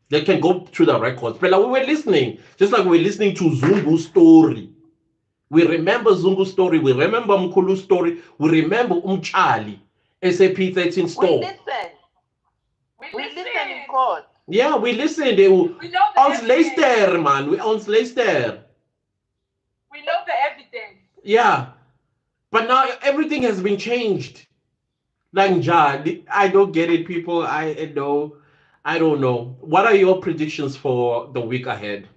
They can go through the records. But like we were listening, just like we were listening to Zungu's story. We remember Zungu's story. We remember Mkhulu's story. We remember Umchali, SAP 13 store. We listen in court. Yeah, we listened. We know the Ons evidence. luister, man. Ons luister. We know the evidence. Yeah. But now everything has been changed. Like, I don't get it, people. I know. I don't know. What are your predictions for the week ahead?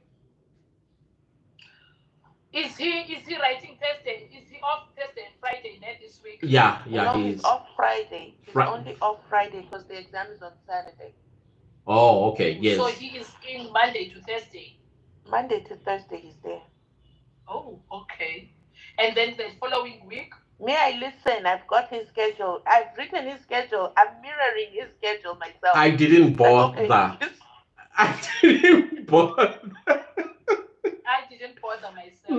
Is he writing Thursday? Is he off Thursday and Friday this week? Yeah, No, he's he's off Friday. He's Fri- only off Friday because the exam is on Saturday. Oh, okay, So yes. he is in Monday to Thursday. Monday to Thursday, he's there. Oh, okay. And then the following week? May I listen? I've got his schedule. I've written his schedule. I'm mirroring his schedule myself. I didn't Like, bother. okay, I didn't bother. I didn't bother myself.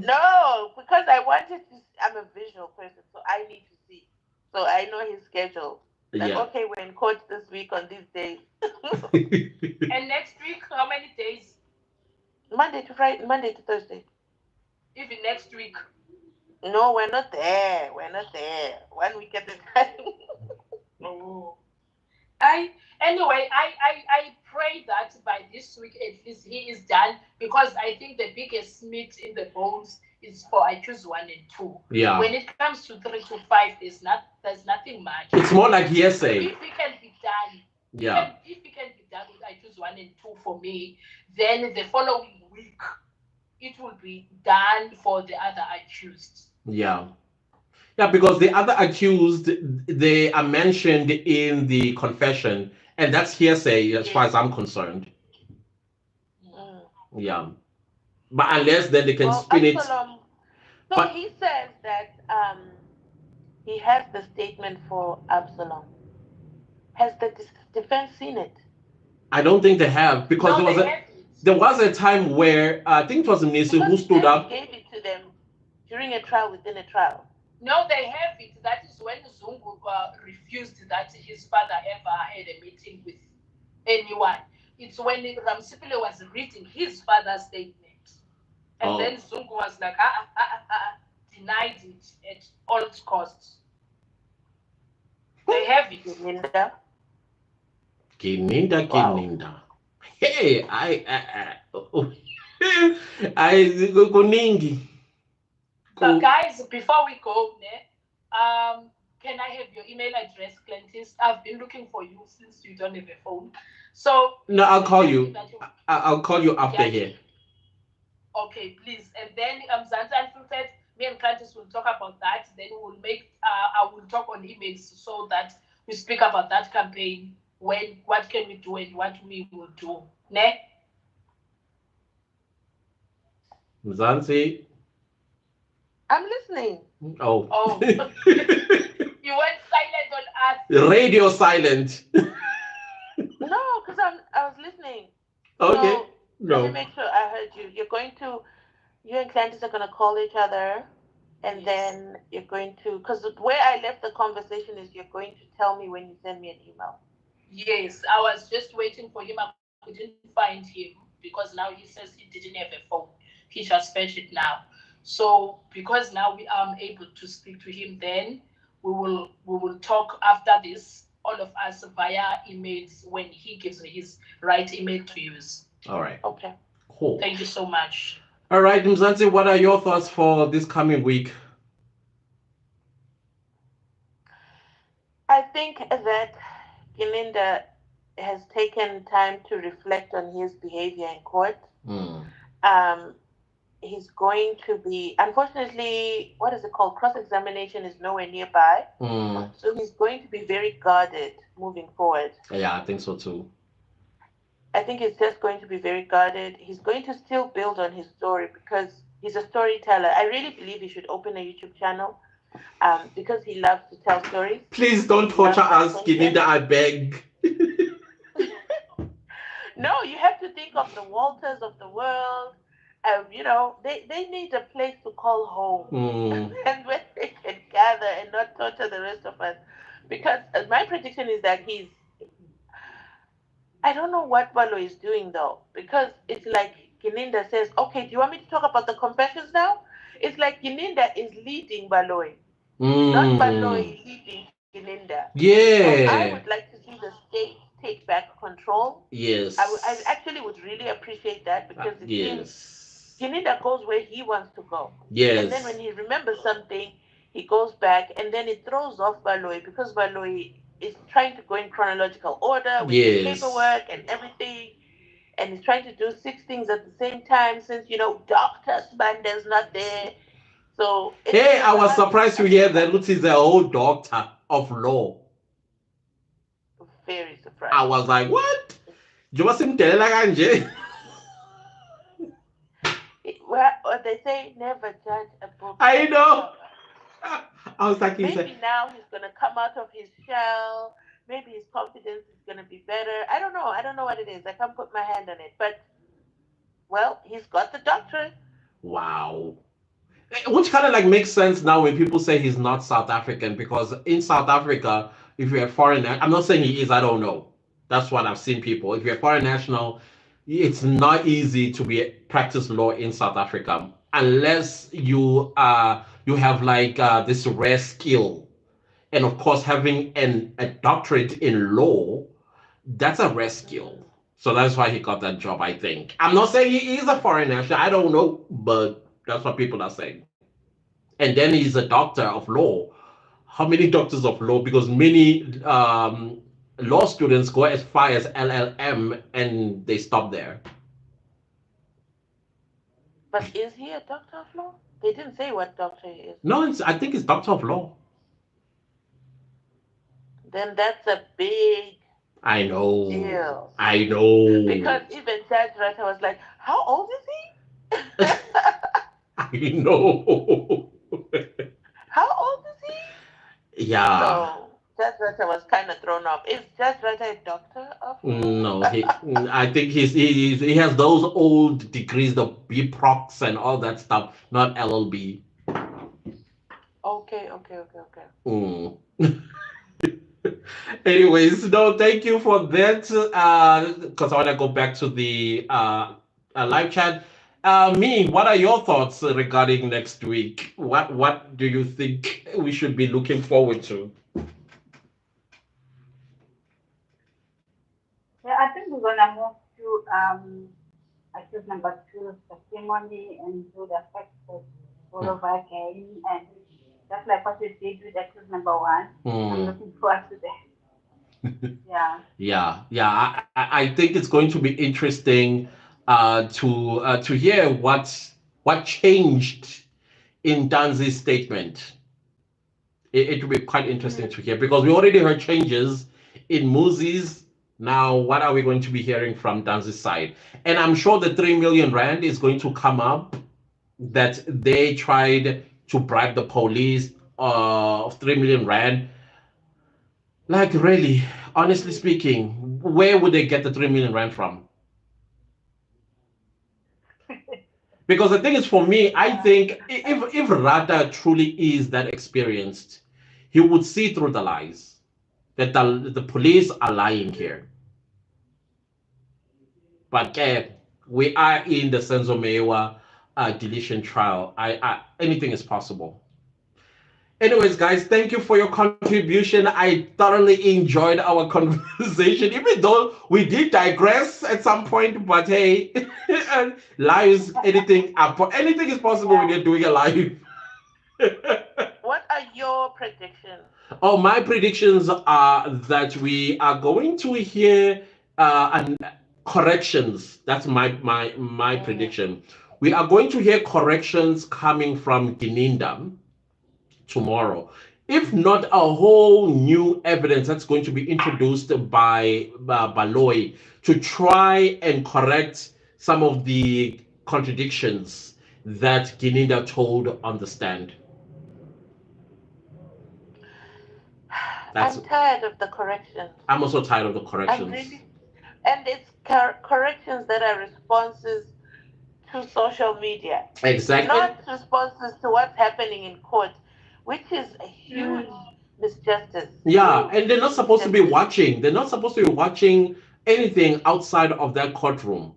no, because I wanted to. I'm a visual person, so I need to see. So I know his schedule. Like, Yeah. okay, we're in court this week on these days. And next week, how many days? Monday to Friday, Monday to Thursday. Even next week. No, we're not there. We're not there. 1 week at a time. Oh. I pray that by this week at least he is done, because I think the biggest meat in the bones is for I choose 1 and 2. Yeah. When it comes to 3 to 5, there's nothing much. It's more like So hearsay. if we can be done, Yeah. if we can be done with I choose 1 and 2 for me, then the following week it will be done for the other accused. Yeah. Yeah, because the other accused, they are mentioned in the confession, and that's hearsay as far as I'm concerned. Mm. Yeah. But unless then they can Well, spin it. Absalom. So But he says that he has the statement for Absalom. Has the defense seen it? I don't think they have, because No, they have it. there was a time where I think it was Nisi who Because stood he up. gave it to them during a trial within a trial. No, they have it. That is when Zungu refused that his father ever had a meeting with anyone. It's when Ramsipile was reading his father's statement. And Oh. then Zungu was like, denied it at all costs. They have it. Linda. Kininda, Wow. Kininda. Hey, I kuningi. So guys, before we go, can I have your email address, Clentis? I've been looking for you since you don't have a phone. So No, I'll call you. I'll call you after here. Okay, please. And then Zanza Unfiltered, me and Clentis will talk about that. Then we'll make I will talk on emails so that we speak about that campaign. What can we do and what we will do. Ne? Mzansi. I'm listening. Oh. Oh. You went silent on us. Radio silent. No, because I was listening. Okay. So, No. let me make sure I heard you. You and Clantis are going to call each other, and then you're going to, because where I left the conversation is you're going to tell me when you send me an email. Yes, I was just waiting for him. I couldn't find him because now he says he didn't have a phone. He just fetched it now. So because now we are able to speak to him, then we will talk after this, all of us via emails when he gives his right email to use. All right. Okay. Cool. Thank you so much. All right, Mzansi, what are your thoughts for this coming week? I think that Gilinda has taken time to reflect on his behavior in court. He's going to be, unfortunately, what is it called? Cross-examination is nowhere nearby. So he's going to be very guarded moving forward. Yeah, I think so too. I think he's just going to be very guarded. He's going to still build on his story because he's a storyteller. I really believe he should open a YouTube channel because he loves to tell stories. Please don't torture us, Gilinda, I beg. No, you have to think of the Walters of the world. They need a place to call home and where they can gather and not torture the rest of us. Because my prediction is that I don't know what Balo is doing though, because it's like Gilinda says, okay, do you want me to talk about the confessions now? It's like Gilinda is leading Baloy, not Baloy leading Gilinda. Yeah. So I would like to see the states take back control. Yes. I actually would really appreciate that because it seems Yes. Pineda goes where he wants to go. And then when Yes. he remembers something, he goes back and then it throws off Baloy because Baloy is trying to go in chronological order with his Yes. paperwork and everything. And he's trying to do six things at the same time since, Dr. Spander's not there. So it's Hey, kind I of was hard. surprised to I feel hear that like Lutz is a whole doctor of law. very I surprised. was like, what? You must him tell like Anje. Well, what they say, never judge a book by I its know. cover. I was like, he said, Maybe now he's gonna come out of his shell. Maybe his confidence is gonna be better. I don't know. I don't know what it is. I can't put my hand on it. But well, he's got the doctorate. wow. Which kind of like makes sense now when people say he's not South African, because in South Africa, if you're a foreigner, I'm not saying he is, I don't know. That's what I've seen people. If you're a foreign national, it's not easy to be practice law in South Africa unless you have like this rare skill. And of course, having a doctorate in law, that's a rare skill. So that's why he got that job, I think. I'm not saying he is a foreign national, I don't know, but that's what people are saying. And then he's a doctor of law. How many doctors of law? Because many law students go as far as LLM and they stop there. But is he a doctor of law? They didn't say what doctor he is. No, I think it's doctor of law. Then that's a big I know. deal. I know. Because even Judge Rata was like, how old is he? I know. How old is he? Yeah. So Judge Rata was kind of thrown off. Is Judge Rata a doctor of law? No, I think he has those old degrees, the B procs and all that stuff, not LLB. Okay. Mm. Anyways, no, thank you for that. Because I want to go back to the live chat. Me, what are your thoughts regarding next week? What do you think we should be looking forward to? Yeah, I think we're gonna move to accused number two testimony and do the facts all over again, and just like what we did with accused number one. I'm Hmm. looking forward to that. Yeah. Yeah. I think it's going to be interesting to hear what changed in Danzi's statement. It will be quite interesting to hear because we already heard changes in Muzi's. Now, what are we going to be hearing from Danzi's side? And I'm sure the 3 million rand is going to come up that they tried to bribe the police of 3 million rand. Like, really, honestly speaking, where would they get the 3 million rand from? Because the thing is, for me, I Yeah. think if Rata truly is that experienced, he would see through the lies that the police are lying here. But we are in the Senzo Mewa deletion trial. Anything is possible. Anyways, guys, thank you for your contribution. I thoroughly enjoyed our conversation, even though we did digress at some point. But hey, lives, anything is possible when Yeah. you're doing a live. What are your predictions? Oh, my predictions are that we are going to hear corrections. That's my Mm. prediction. We are going to hear corrections coming from Gininda tomorrow. If not a whole new evidence that's going to be introduced by Baloy to try and correct some of the contradictions that Gininda told on the stand. That's I'm tired of the corrections. I'm also tired of the I'm corrections. really, and it's corrections that are responses to social media, Exactly. not responses to what's happening in court, which is a huge Mm. misjustice. Yeah, and they're Huge not supposed to be misjustice. watching. They're not supposed to be watching anything outside of that courtroom,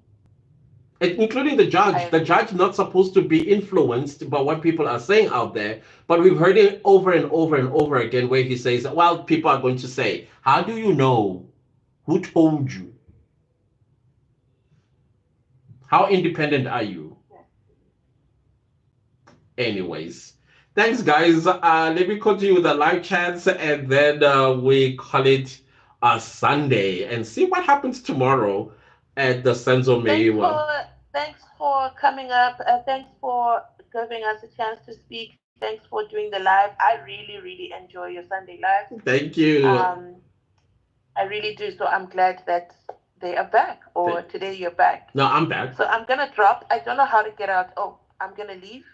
including the I judge. The agree. judge not supposed to be influenced by what people are saying out there. But we've heard it over and over and over again where he says, "Well, people are going to say, how do you know?" Who told you? How independent are you? Anyways, thanks, guys. Let me continue with the live chats and then we call it a Sunday and see what happens tomorrow at the Senzo Meiwa. Thanks for coming up. Thanks for giving us a chance to speak. Thanks for doing the live. I really, really enjoy your Sunday lives. Thank you. I really do. So I'm glad that they are back, or today you're back. No, I'm back. So I'm gonna drop. I don't know how to get out. Oh, I'm gonna leave.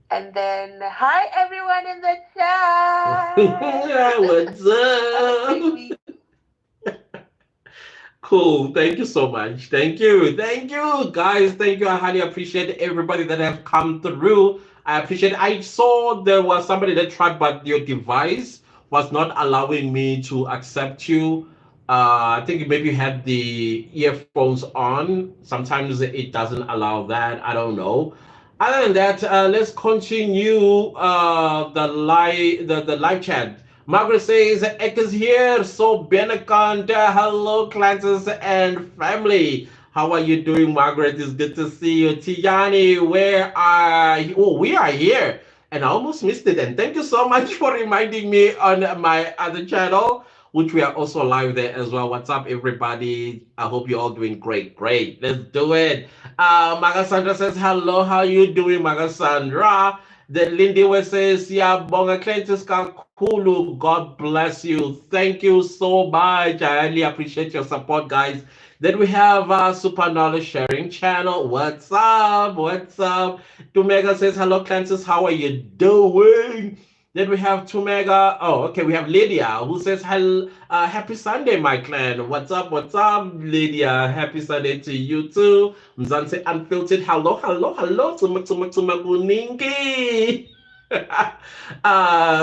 And then, hi everyone in the chat. What's up? Cool. Thank you so much. Thank you. Thank you, guys. Thank you. I highly appreciate everybody that have come through. I appreciate. I saw there was somebody that tried, but your device was not allowing me to accept you. I think maybe you had the earphones on. Sometimes it doesn't allow that. I don't know. Other than that, let's continue the live chat. Margaret says, Ek is here, so Benakant, hello, classes and family. How are you doing, Margaret? It's good to see you. Tiani, where are you? Oh, we are here. And I almost missed it. And thank you so much for reminding me on my other channel, which we are also live there as well. What's up, everybody? I hope you're all doing great. Great. Let's do it. Magasandra says, hello, how you doing, Magasandra? The Lindy says, yeah, Bonga Clentus Kakulu, God bless you. Thank you so much. I really appreciate your support, guys. Then we have Super Knowledge Sharing Channel. What's up? What's up? Tumega says, hello, Clentus, how are you doing? Then we have Tumega. Oh, okay. We have Lydia who says, happy Sunday, my clan. What's up? What's up, Lydia? Happy Sunday to you too. Mzanse Unfiltered. Hello, hello, hello. Tumaguningi.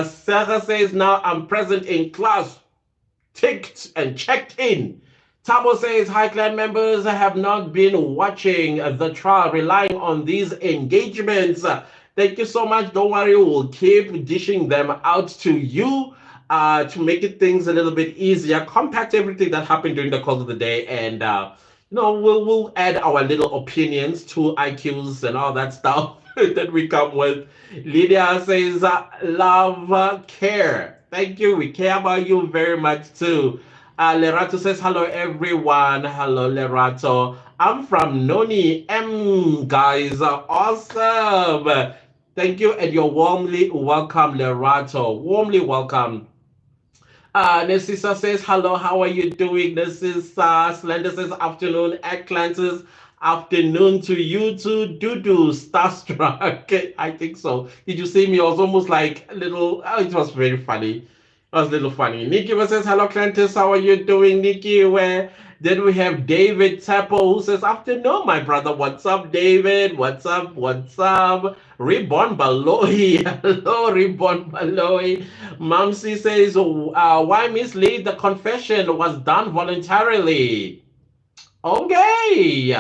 Sarah says, now I'm present in class, ticked and checked in. Tabo says, hi, clan members. I have not been watching the trial, relying on these engagements. Thank you so much. Don't worry, we'll keep dishing them out to you to make it things a little bit easier. Compact everything that happened during the course of the day, and we'll add our little opinions to IQs and all that stuff that we come with. Lydia says, love, care. Thank you. We care about you very much too. Lerato says, hello, everyone. Hello, Lerato. I'm from Noni M, guys. Awesome. Thank you, and you're warmly welcome, Lerato. Warmly welcome. Nesisa says, hello, how are you doing? This is Slender says, afternoon. Atlantis, afternoon to you too. Dudu, starstruck. I think so. Did you see me? I was almost like a little, oh, it was very funny. It was a little funny. Nikki says, hello, Clantis, how are you doing, Nikki? Where then we have David Tappo who says, afternoon, my brother. What's up, David? What's up? What's up? Reborn Baloi. Hello, Reborn Baloi. Mamsi says, why mislead? The confession was done voluntarily. Okay.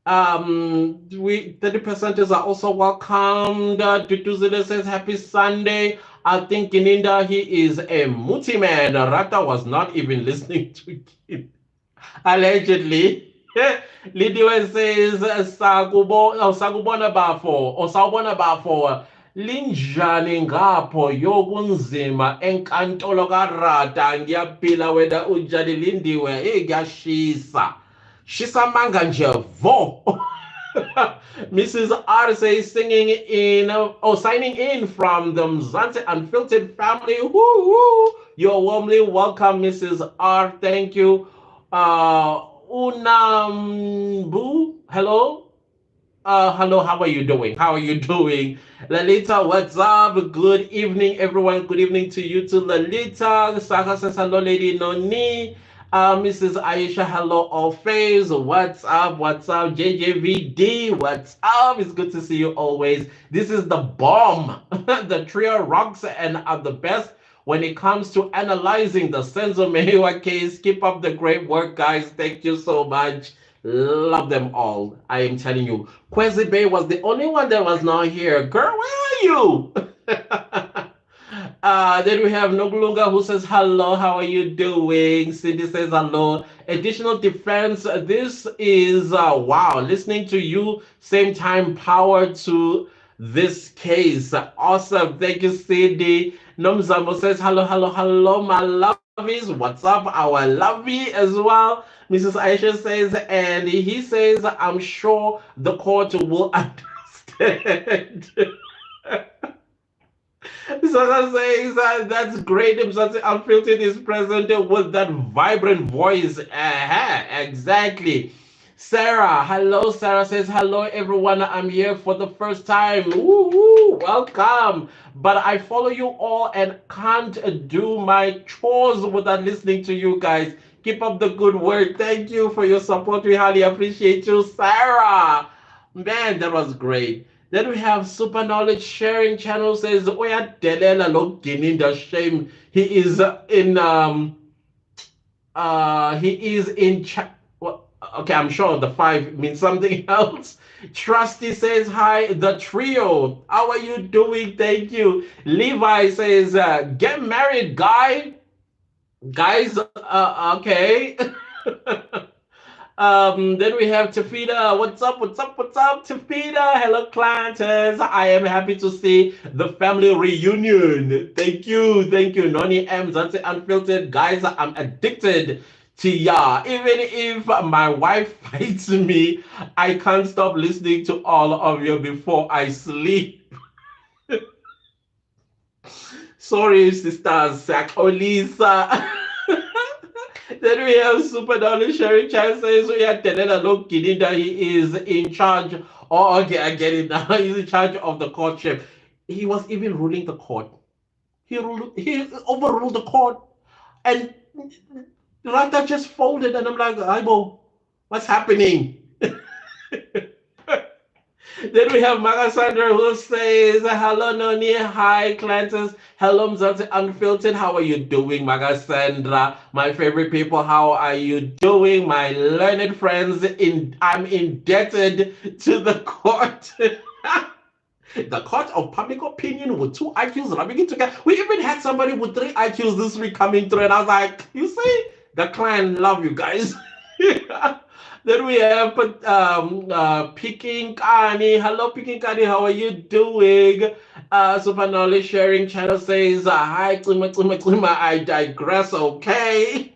We 30%ers are also welcomed. Tutuzile says, happy Sunday. I think in India he is a muti man. Rata was not even listening to him. Allegedly. Lidiwe says, sakubona bafo linjani ngapho yokunzima enkantolo karata ngiyaphila wena unjani Lindiwe kuyashisa shisa manga nje vo. Mrs. R says signing in from the Mzansi Unfiltered family. Woo-hoo. You're warmly welcome, Mrs. R. Thank you. Unambu, hello. Hello, how are you doing? How are you doing? Lalita, what's up? Good evening, everyone. Good evening to you too, Lalita. Saka says hello, Lady Noni. Mrs. Aisha, hello, all face. What's up? What's up? JJVD, what's up? It's good to see you always. This is the bomb. The trio rocks and are the best when it comes to analyzing the Senzo Mehiwa case. Keep up the great work, guys. Thank you so much. Love them all. I am telling you. Kwezi Bay was the only one that was not here. Girl, where are you? Then we have Noglunga who says hello, how are you doing? Cindy says hello. Additional defense. This is wow. Listening to you, same time power to this case. Awesome. Thank you, Cindy. Nomzamo says hello, hello, hello, my lovies. What's up, our lovey as well? Mrs. Aisha says, and he says, I'm sure the court will understand. Sasa says that's great. Mzansi Unfiltered is present with that vibrant voice. Exactly. Sarah, hello. Sarah says, hello, everyone. I'm here for the first time. Woo, welcome. But I follow you all and can't do my chores without listening to you guys. Keep up the good work. Thank you for your support. We highly appreciate you, Sarah. Man, that was great. Then we have Super Knowledge Sharing Channel says, Oya Delela Login the shame. He is in well, okay, I'm sure the five means something else. Trusty says hi, the trio. How are you doing? Thank you. Levi says, get married, guys. Okay. Then we have Tafida. What's up? What's up? What's up, Tafida? Hello, Clanters. I am happy to see the family reunion. Thank you. Thank you. Noni M. That's unfiltered. Guys, I'm addicted to ya. Even if my wife fights me, I can't stop listening to all of you before I sleep. Sorry, sisters. Sakolisa. Then we have Super Dolly Sherry Chan says we had Telela Lokini that he is in charge. Oh, okay, I get it now. He's in charge of the courtship. He was even ruling the court. He overruled the court. And Rata just folded and I'm like, Aibo, what's happening? Then we have Magasandra who says, hello, Noni. Hi, Clantus. Hello, Mzansi Unfiltered. How are you doing, Magasandra? My favorite people, how are you doing? My learned friends, I'm indebted to the court. The court of public opinion with two IQs rubbing it together. We even had somebody with three IQs this week coming through, and I was like, you see, the client love you guys. Then we have Picking Kani. Hello, Picking Kani. How are you doing? Super Knowledge Sharing Channel says, hi, I digress, okay?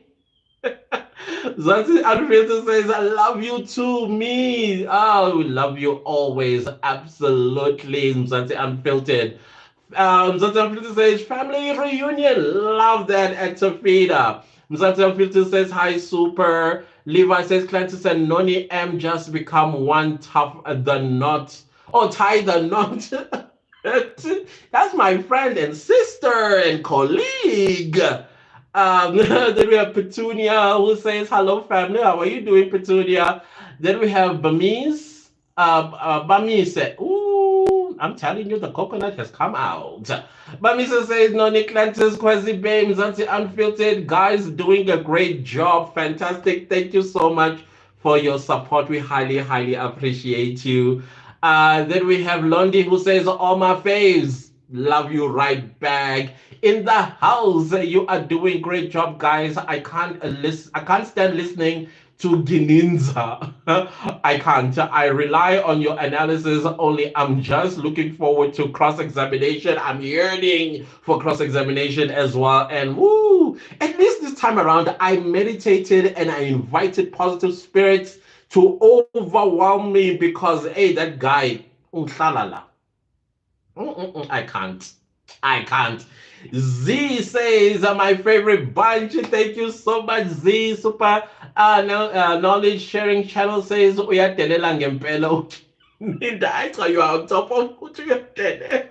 Zanzi Unfiltered says, I love you too, me. Oh, we love you always. Absolutely, Zanzi Unfiltered. Mzansi Filter says, family reunion. Love that at Tafida. Mzansi Filter says, hi, super. Levi says, Clancy and Noni M just become one tough the knot. Oh, tie the knot. That's my friend and sister and colleague. Then we have Petunia who says, hello, family. How are you doing, Petunia? Then we have Bamis. Bamis said, ooh, I'm telling you, the coconut has come out. Bamis says, no, Nick Lantis, Quasi Bames, Auntie Unfiltered. Guys, doing a great job. Fantastic. Thank you so much for your support. We highly, highly appreciate you. Then we have Londi who says, all my faves. Love you right back in the house. You are doing great job, guys. I can't stand listening to Gininza. I can't. I rely on your analysis only. I'm just looking forward to cross-examination. I'm yearning for cross-examination as well. And woo, at least this time around, I meditated and I invited positive spirits to overwhelm me because hey, that guy, I can't. I can't. Z says, my favorite bunch. Thank you so much, Z. Super knowledge sharing channel says, Uyatelela ngempela. I saw you are on top of Uyatele.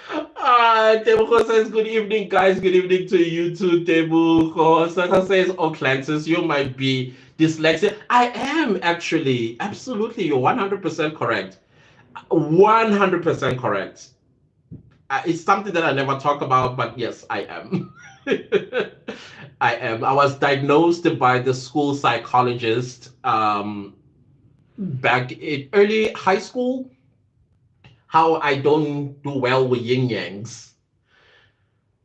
Tebuko says, good evening, guys. Good evening to you too, Tebuko. Saka says, oh, Clancis, you might be dyslexic. I am actually. Absolutely. You're 100% correct. 100% correct. It's something that I never talk about, but yes, I am. I am. I was diagnosed by the school psychologist back in early high school. How I don't do well with yin yangs.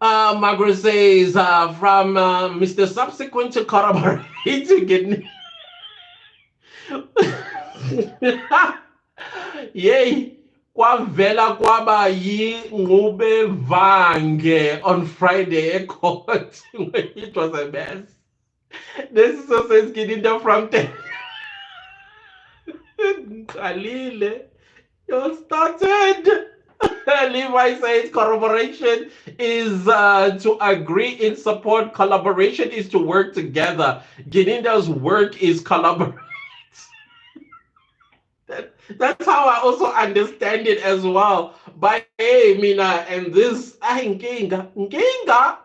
Margaret says, from Mr. Subsequent to corroborate to get. Yay! Kwavela kwaba yingube vange on Friday court. It was a mess. This is also getting down from Khalile. You started. Levi says corroboration is to agree in support. Collaboration is to work together. Gininda's work is collaborate. That's how I also understand it as well. But hey, Mina, and this Nginga.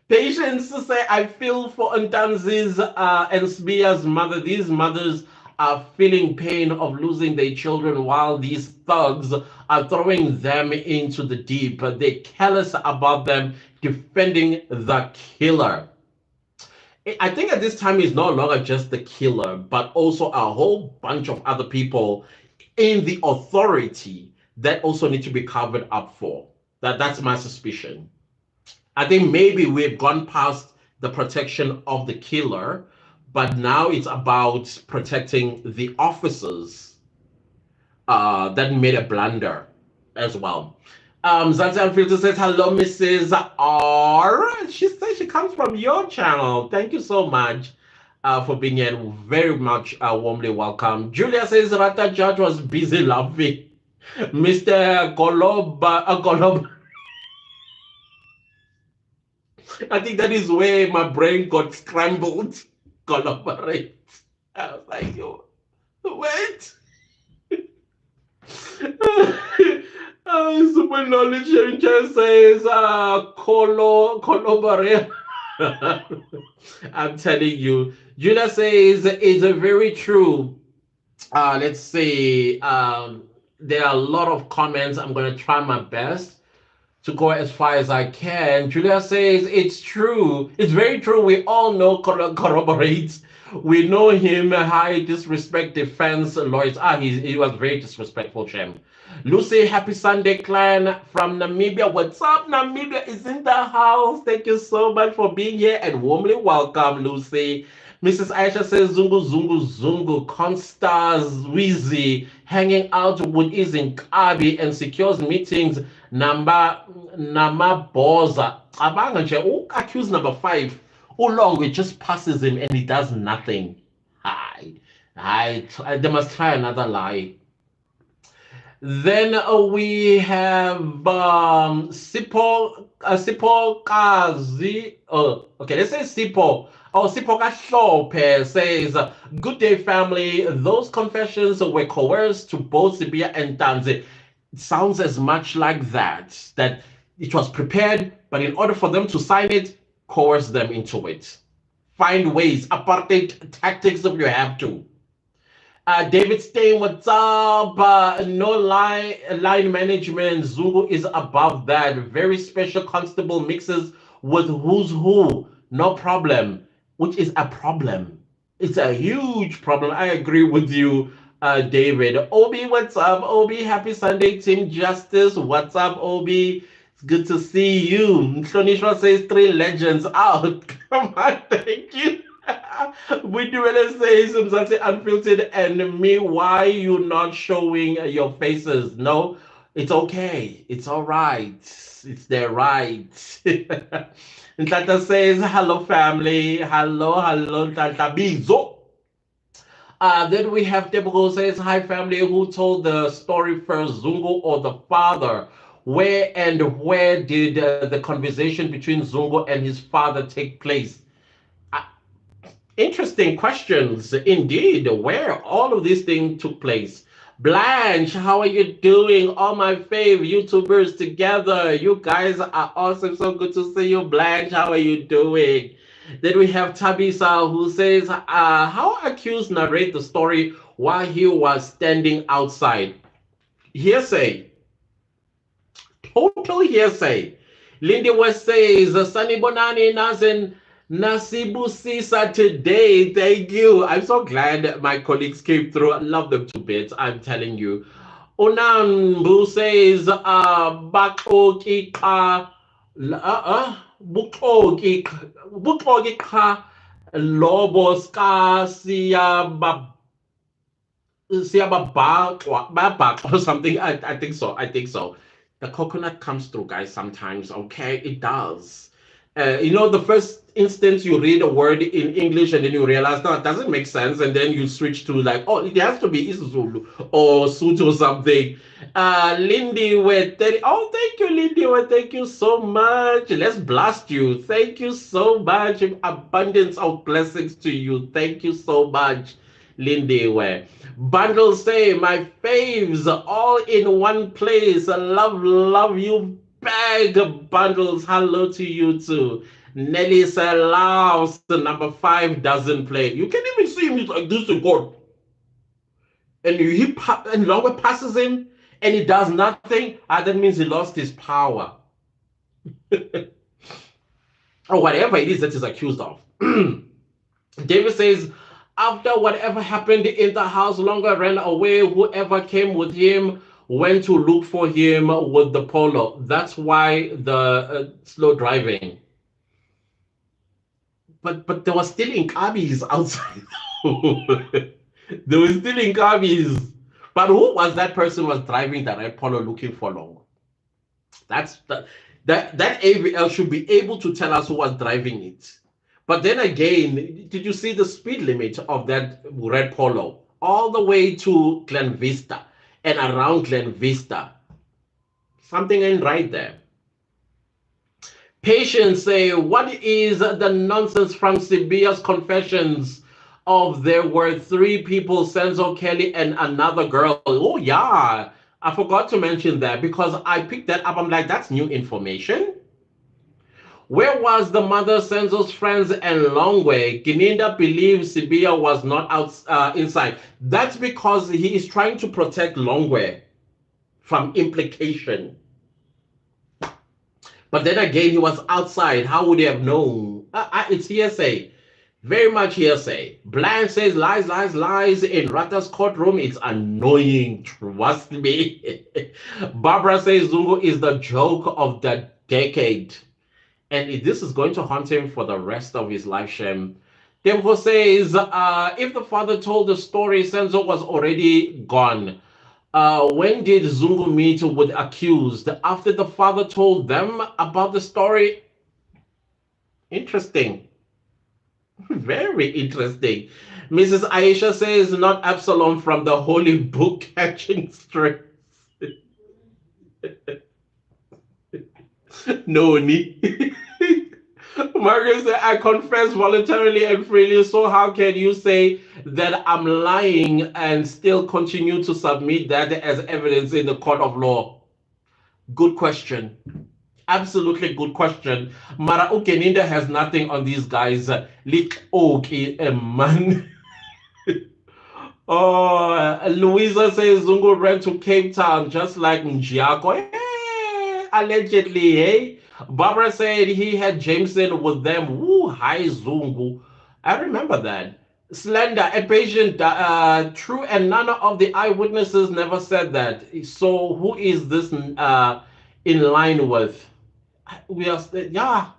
Patience to say, I feel for Ntanzi's and Sbia's mother. These mothers are feeling pain of losing their children while these thugs are throwing them into the deep. They're careless about them defending the killer. I think at this time it's no longer just the killer, but also a whole bunch of other people in the authority that also need to be covered up for. That's my suspicion. I think maybe we've gone past the protection of the killer, but now it's about protecting the officers that made a blunder as well. Zanzibar Filter says, hello, Mrs. R. She says she comes from your channel. Thank you so much for being here. Very much warmly welcome. Julia says, Rata Judge was busy laughing. Mr. Golob. I think that is where my brain got scrambled. Collaborate. I was like, yo, wait. Super knowledge sharing chat says, collaborate. I'm telling you. Julia says, it's a very true. Let's see. There are a lot of comments. I'm going to try my best to go as far as I can. Julia says, it's true. It's very true. We all know corroborates. We know him, high disrespect defense lawyers. He was very disrespectful, Shem. Lucy, happy Sunday, clan from Namibia. What's up? Namibia is in the house. Thank you so much for being here and warmly welcome, Lucy. Mrs. Aisha says, Zungu, Zungu, Zungu, Constars, Wheezy, hanging out with Izinkabi and secures meetings. Number Boza. Abanga nje, accused number 5. Ulongwe just passes him and he does nothing. They must try another lie. Then we have Sipo Kazi. Oh, okay, let's say Sipo. Oh, Sipo Kashope says, good day, family. Those confessions were coerced to both Sibia and Tanzi. It sounds as much like that it was prepared, but in order for them to sign it, coerce them into it. Find ways, apartheid tactics if you have to. David Stein, what's up? No line management. Zulu is above that. Very special constable mixes with who's who. No problem, which is a problem. It's a huge problem. I agree with you, David. Obi, what's up? Obi, happy Sunday, Team Justice. What's up, Obi? It's good to see you. Shonishwa says 3 legends out. Come on, thank you. We do really say something unfiltered and me, why you not showing your faces? No, it's okay. It's all right. It's their right. And Tata says, hello, family. Hello, Tata Bizo. Then we have Debo says, hi, family. Who told the story first, Zungu or the father? Where did the conversation between Zungu and his father take place? Interesting questions indeed, where all of these things took place. Blanche, how are you doing? All my fave YouTubers together. You guys are awesome. So good to see you, Blanche. How are you doing? Then we have Tabisa who says, how accused narrate the story while he was standing outside? Hearsay. Total hearsay. Lindy West says, Sunny Bonani Nazen Nasibu Sisa today. Thank you. I'm so glad my colleagues came through. I love them to bits. I'm telling you. Onambu says, Bako Kika buxoki qha lobo ska or something. I think so. I think so. The coconut comes through, guys, sometimes. Okay, it does. The first instance you read a word in English and then you realize, no, it doesn't make sense. And then you switch to like, oh, it has to be isiZulu or Sotho or something. Lindy with 30. Oh, thank you, Lindy. Thank you so much. Let's blast you. Thank you so much. Abundance of blessings to you. Thank you so much, Lindy. Bundles say, my faves all in one place. Love, love you bag bundles. Hello to you too. Nelly Salaus, number 5 doesn't play. You can even see him like this to God. And and longer passes him and he does nothing. That means he lost his power. Or whatever it is that he's accused of. David says, after whatever happened in the house, longer ran away. Whoever came with him went to look for him with the polo. That's why the slow driving. But there was still Inkabis outside. There was still Inkabis. But who was that person was driving the red polo looking for long? That AVL should be able to tell us who was driving it. But then again, did you see the speed limit of that red polo all the way to Glen Vista and around Glen Vista? Something ain't right there. Patients say, what is the nonsense from Sibia's confessions of there were 3 people, Senzo Kelly and another girl? Oh yeah, I forgot to mention that because I picked that up. I'm like, that's new information. Where was the mother, Senzo's friends, and Longway? Gininda believes Sibia was not inside. That's because he is trying to protect Longway from implication. But then again, he was outside. How would he have known? It's hearsay. Very much hearsay. Blanche says lies, lies, lies in Rata's courtroom. It's annoying. Trust me. Barbara says Zungu is the joke of the decade. And this is going to haunt him for the rest of his life, Shem. Tempo says, if the father told the story, Senzo was already gone. When did Zungu meet with accused? After the father told them about the story? Interesting. Very interesting. Mrs. Aisha says, not Absalom from the holy book catching stress. No need. Margaret said, I confess voluntarily and freely, so how can you say that I'm lying and still continue to submit that as evidence in the court of law? Good question. Absolutely good question. Mara Ukeninda has nothing on these guys. Lik okay, man. Oh, Louisa says Zungu ran to Cape Town just like Njiako. Hey, allegedly, hey. Barbara said he had Jameson with them. Woo, hi Zungu. I remember that. Slender, a patient, true, and none of the eyewitnesses never said that. So who is this in line with? We are, yeah.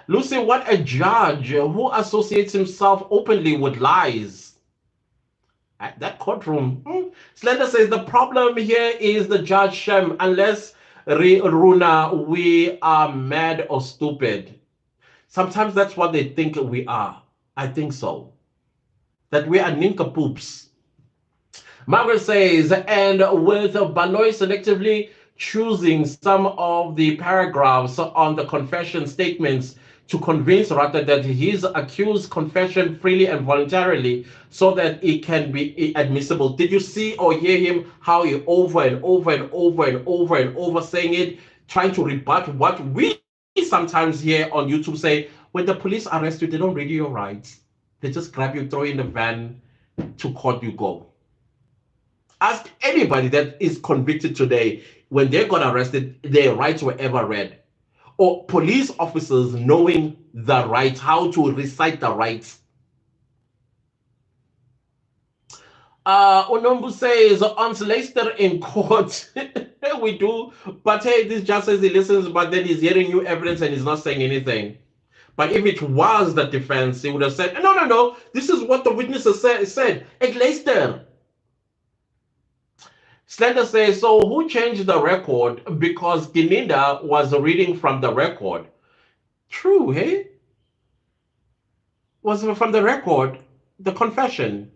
Lucy, what a judge who associates himself openly with lies. At that courtroom. Slender says the problem here is the judge Shem. Unless Runa, we are mad or stupid. Sometimes that's what they think we are. I think so. That we are nincompoops. Margaret says, and with Banoy selectively choosing some of the paragraphs on the confession statements to convince Rata that his accused confession freely and voluntarily so that it can be admissible. Did you see or hear him how he over and over and over and over and over saying it, trying to rebut what we sometimes hear on YouTube say, when the police arrest you, they don't read your rights. They just grab you, throw you in the van, to court you go. Ask anybody that is convicted today, when they got arrested, their rights were ever read. Or police officers knowing the rights, how to recite the rights. Unombu says, on Leicester in court, we do, but hey, this just says he listens, but then he's hearing new evidence and he's not saying anything. But if it was the defense, he would have said, no, no, no, this is what the witnesses said at Leicester. Slender says, so who changed the record? Because Gininda was reading from the record. True, hey? Was from the record, the confession.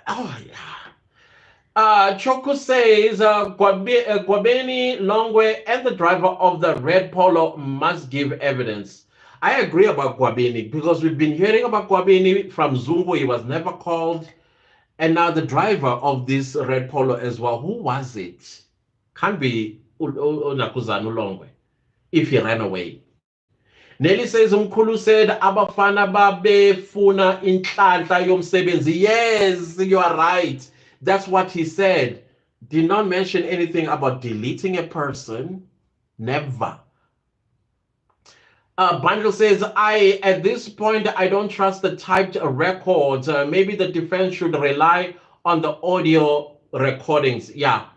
Oh, yeah. Choku says, Gwabeni, Longwe, and the driver of the red polo must give evidence. I agree about Gwabeni because we've been hearing about Gwabeni from Zungu. He was never called. And now the driver of this red polo as well. Who was it? Can't be Nakuzanu Longwe if he ran away. Nelly says, Umkulu said, Abafana babe funa inhlanhla yomsebenzi. Yes, you are right. That's what he said. Did not mention anything about deleting a person. Never. Bundle says, at this point, I don't trust the typed records. Maybe the defense should rely on the audio recordings. Yeah,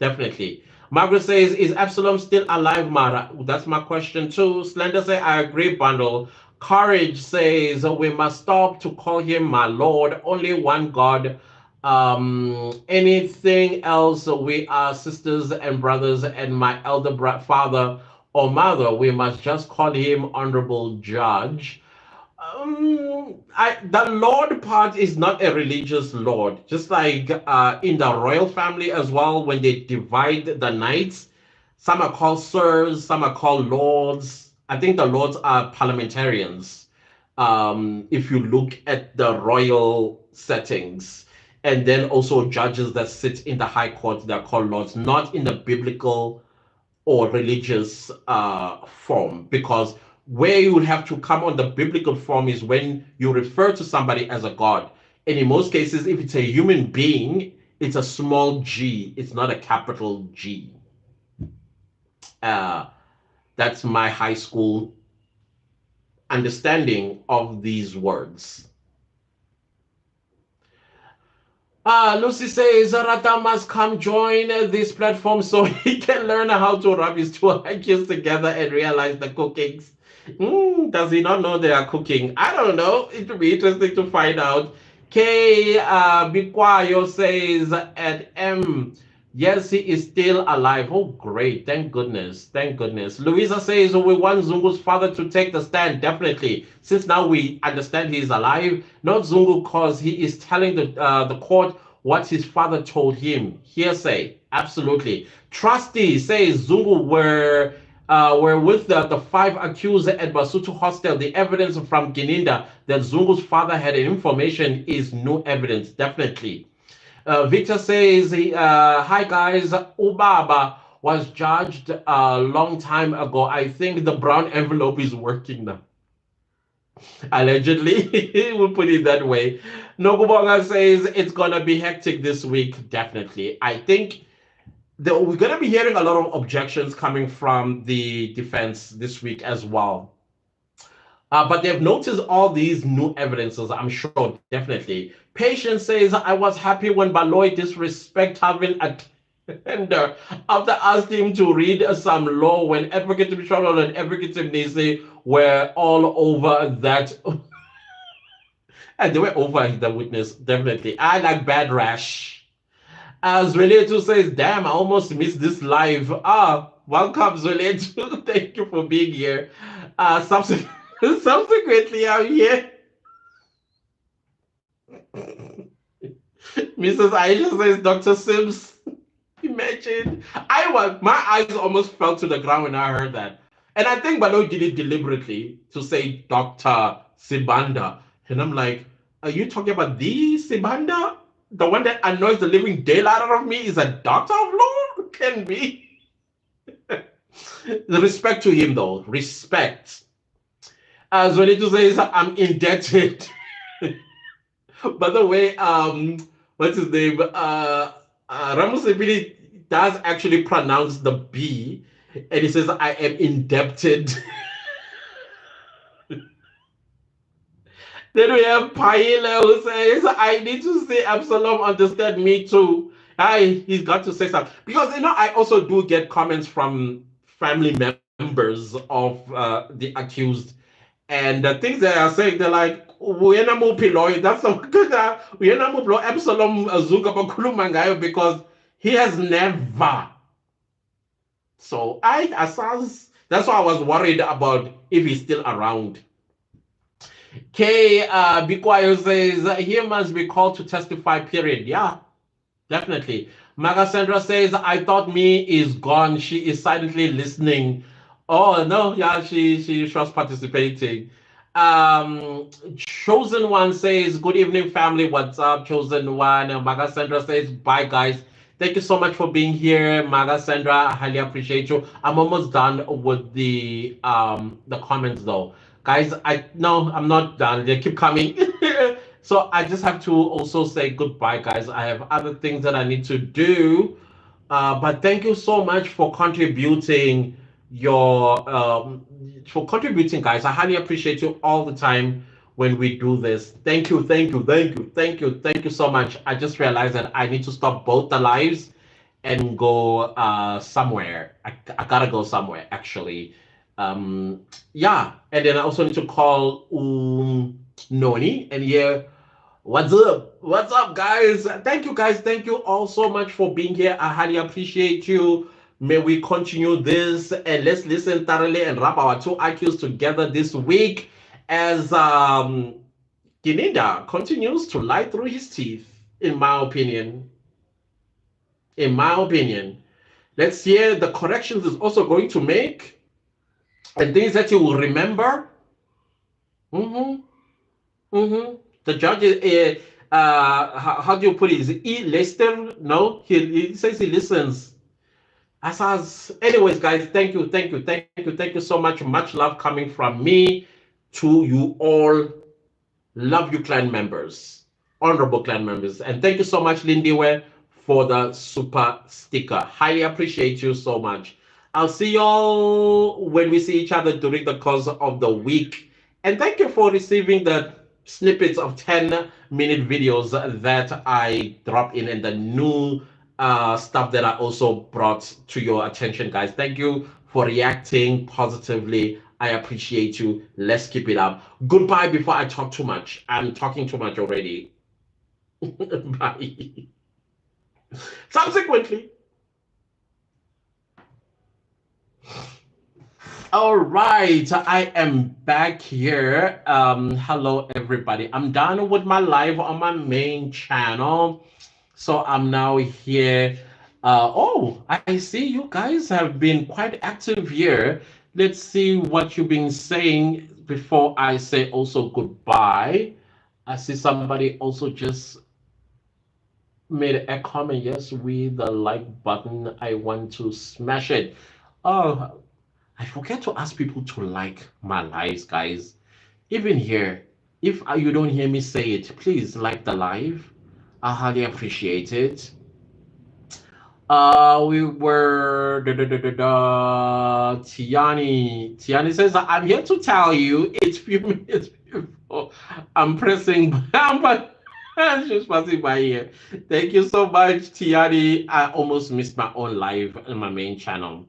definitely. Margaret says, is Absalom still alive, Mara? That's my question too. Slender says, I agree, Bundle. Courage says, we must stop to call him my Lord. Only one God. Anything else, we are sisters and brothers, and my elder father or mother, we must just call him honorable judge. The Lord part is not a religious Lord. Just like in the royal family as well, when they divide the knights, some are called sirs, some are called lords. I think the lords are parliamentarians. If you look at the royal settings, and then also judges that sit in the high court, they're called lords, not in the biblical or religious form, because where you would have to come on the biblical form is when you refer to somebody as a god. And in most cases, if it's a human being, it's a small g, it's not a capital G. That's my high school understanding of these words. Lucy says, Rata must come join this platform so he can learn how to rub his two hands together and realize the cookings. Does he not know they are cooking? I don't know. It would be interesting to find out. K. Bikwayo says, at M, yes, he is still alive. Oh, great. Thank goodness. Thank goodness. Louisa says, we want Zungu's father to take the stand. Definitely. Since now we understand he is alive, not Zungu, because he is telling the court what his father told him. Hearsay. Absolutely. Trustee says Zungu were with the 5 accused at Basutu Hostel. The evidence from Gininda that Zungu's father had information is no evidence. Definitely. Victor says, hi guys, Ubaba was judged a long time ago. I think the brown envelope is working now. Allegedly, we'll put it that way. Nogubonga says it's going to be hectic this week. Definitely. I think we're going to be hearing a lot of objections coming from the defense this week as well. But they've noticed all these new evidences, I'm sure, definitely. Patience says, I was happy when Baloy disrespect having a tender after asking him to read some law when Advocate Bishop and Advocate Nisi were all over that. And they were over the witness, definitely. I like Bad Rash. As Zuletu says, damn, I almost missed this live. Welcome, Zuletu. Thank you for being here. Subsequently, I'm here. Mrs. Aisha says, Dr. Sims. Imagine. My eyes almost fell to the ground when I heard that. And I think Balo did it deliberately to say Dr. Sibanda. And I'm like, are you talking about the Sibanda? The one that annoys the living daylight out of me is a doctor of law? Can be. The respect to him, though. Respect. As Zonito says, I'm indebted. By the way, what's his name? Ramos does actually pronounce the B, and he says, I am indebted. Then we have Paile who says, I need to say Absalom understand me too. He's got to say something. Because, I also do get comments from family members of the accused. And the things they are saying, they're like, "Uyena muphi loyo?" That's the uyena muphi lo Absalom Zuka bakhuluma ngayo because he has never. So that's why I was worried about if he's still around. K Bikwayo says he must be called to testify, period. Yeah, definitely. Magasandra says, I thought me is gone. She is silently listening. Oh no, yeah, she was participating. Chosen One says, good evening, family. What's up, Chosen One? Magasandra says, bye guys. Thank you so much for being here, Magasandra. I highly appreciate you. I'm almost done with the comments though. Guys, I no, I'm not done. They keep coming. So I just have to also say goodbye, guys. I have other things that I need to do. But thank you so much your for contributing, guys. I highly appreciate you all the time when we do this. Thank you, thank you, thank you, thank you, thank you so much. I just realized that I need to stop both the lives and go somewhere. I gotta go somewhere actually. Um, yeah, and then I also need to call Noni and hear what's up? What's up, guys? Thank you, guys. Thank you all so much for being here. I highly appreciate you. May we continue this and let's listen thoroughly and wrap our two IQs together this week as Gininda continues to lie through his teeth, in my opinion. In my opinion. Let's hear the corrections he's also going to make and things that you will remember. Mm-hmm. Mm-hmm. The judge is, how do you put it? Is it E. Lester? No, he says he listens. Anyways, guys, thank you, thank you, thank you, thank you so much. Much love coming from me to you all. Love you, clan members, honorable clan members. And thank you so much, Lindiwe, for the super sticker. Highly appreciate you so much. I'll see y'all when we see each other during the course of the week. And thank you for receiving the snippets of 10-minute videos that I drop in and the new stuff that I also brought to your attention, guys. Thank you for reacting positively. I appreciate you. Let's keep it up. Goodbye before I talk too much. I'm talking too much already. Bye. Subsequently, all right, I am back here. Hello, everybody. I'm done with my live on my main channel. So I'm now here. Oh, I see you guys have been quite active here. Let's see what you've been saying before I say also goodbye. I see somebody also just made a comment. Yes, with the like button, I want to smash it. Oh, I forget to ask people to like my lives, guys. Even here, if you don't hear me say it, please like the live. I highly appreciate it. We were Tiani. Tiani says, I'm here to tell you it's few minutes before I'm pressing but she's passing by here. Thank you so much, Tiani. I almost missed my own live on my main channel.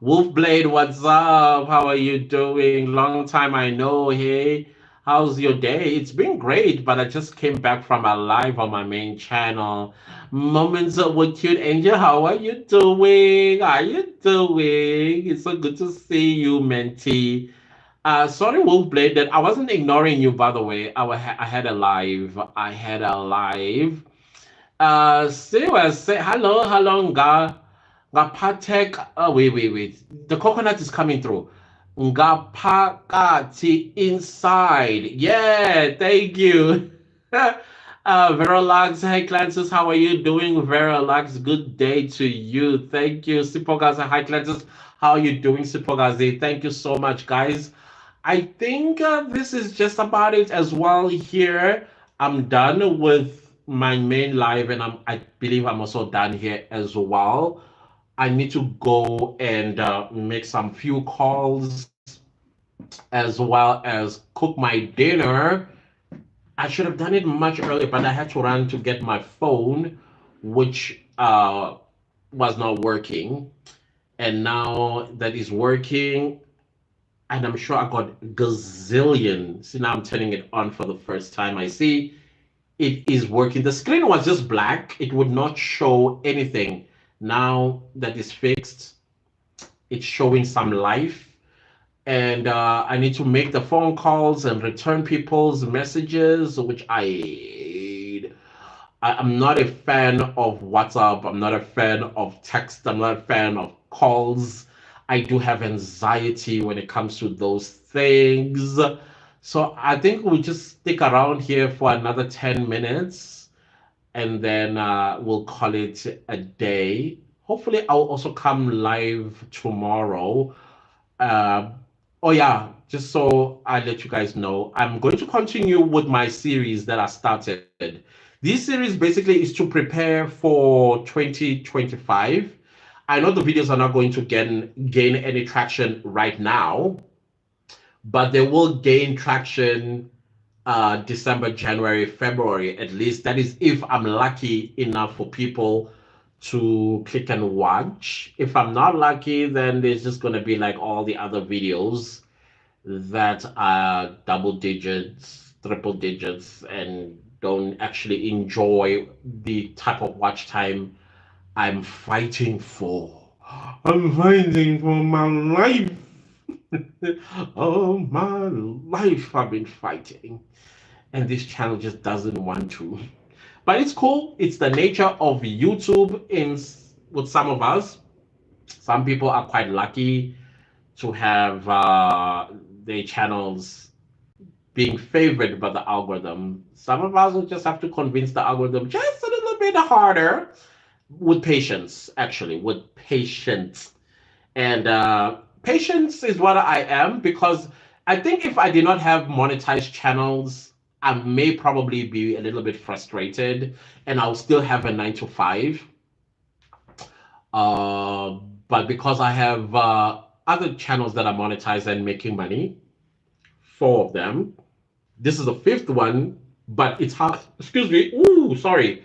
Wolfblade, what's up? How are you doing? Long time I know. Hey, how's your day? It's been great, but I just came back from a live on my main channel. Moments with Cute Angel, how are you doing? How are you doing? It's so good to see you, Menti. Sorry, Wolfblade, that I wasn't ignoring you, by the way. I had a live. I had a live. Say hello, hello, Ngapatek. Wait. The coconut is coming through. Ngapakati inside. Yeah, thank you. Veralax, hi Clancis, how are you doing? Veralax, good day to you. Thank you. Sipogazi, hi Clancis, how are you doing? Sipogazi, thank you so much, guys. I think this is just about it as well here. I'm done with my main live, and I believe I'm also done here as well. I need to go and make some few calls as well as cook my dinner. I should have done it much earlier, but I had to run to get my phone, which was not working. And now that is working, and I'm sure I got gazillion. See, now I'm turning it on for the first time. I see it is working. The screen was just black, it would not show anything. Now that is fixed, it's showing some life. And I need to make the phone calls and return people's messages, which I'm not a fan of WhatsApp. I'm not a fan of text. I'm not a fan of calls. I do have anxiety when it comes to those things. So I think we'll just stick around here for another 10 minutes, and then we'll call it a day. Hopefully, I'll also come live tomorrow. uh, oh yeah, just so I let you guys know, I'm going to continue with my series that I started. This series basically is to prepare for 2025. I know the videos are not going to gain any traction right now, but they will gain traction December, January, February at least. That is if I'm lucky enough for people to click and watch. If I'm not lucky, then there's just going to be like all the other videos that are double digits, triple digits, and don't actually enjoy the type of watch time I'm fighting for. I'm fighting for my life. Oh, my life I've been fighting. And this channel just doesn't want to. But it's cool. It's the nature of YouTube with some of us. Some people are quite lucky to have their channels being favored by the algorithm. Some of us will just have to convince the algorithm just a little bit harder with patience, actually, with patience. And patience is what I am, because I think if I did not have monetized channels, I may probably be a little bit frustrated, and I'll still have a 9 to 5. Uh, but because I have other channels that are monetized and making money, 4 of them. This is the fifth one, but it's half. Excuse me. Ooh, sorry.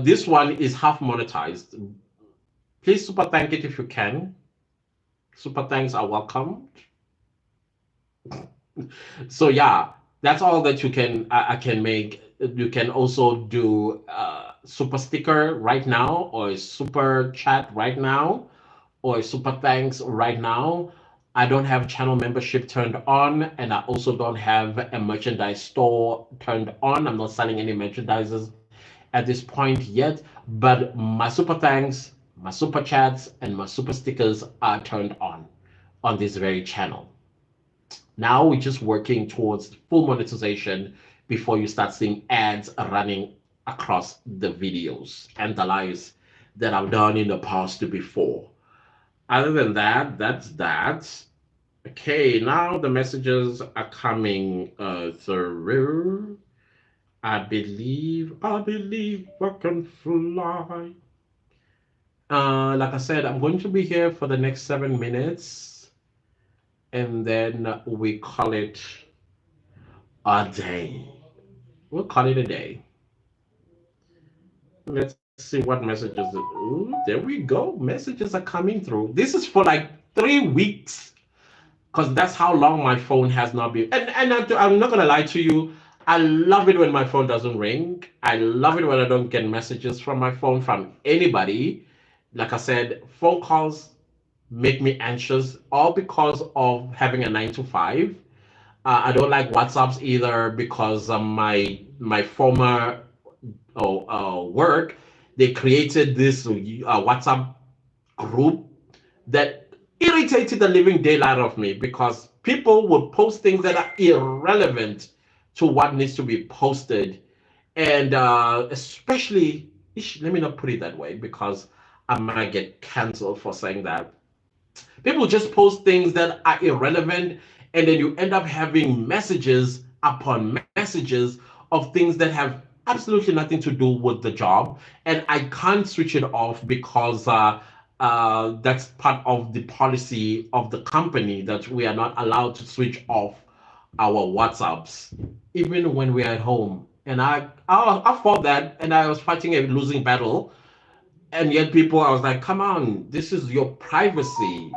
This one is half monetized. Please super thank it if you can. Super thanks are welcome. So yeah, that's all that I can make. You can also do super sticker right now, or a super chat right now, or a super thanks right now. I don't have channel membership turned on, and I also don't have a merchandise store turned on. I'm not selling any merchandises at this point yet, but my super thanks, my super chats, and my super stickers are turned on this very channel. Now we're just working towards full monetization before you start seeing ads running across the videos and the lives that I've done in the past before. Other than that, that's that. Okay, now the messages are coming through. I believe I can fly. Like I said, I'm going to be here for the next 7 minutes, and then we call it a day. We'll call it a day. Let's see what messages. Ooh, there we go. Messages are coming through. This is for like 3 weeks, because that's how long my phone has not been. And I'm not gonna lie to you. I love it when my phone doesn't ring. I love it when I don't get messages from my phone from anybody. Like I said, phone calls make me anxious, all because of having a 9 to 5. I don't like WhatsApps either, because my former work, they created this WhatsApp group that irritated the living daylight of me, because people would post things that are irrelevant to what needs to be posted. And especially, let me not put it that way, because I might get canceled for saying that. People just post things that are irrelevant, and then you end up having messages upon messages of things that have absolutely nothing to do with the job, and I can't switch it off, because that's part of the policy of the company, that we are not allowed to switch off our WhatsApps, even when we're at home. And I fought that, and I was fighting a losing battle. And yet, people, I was like, come on, this is your privacy.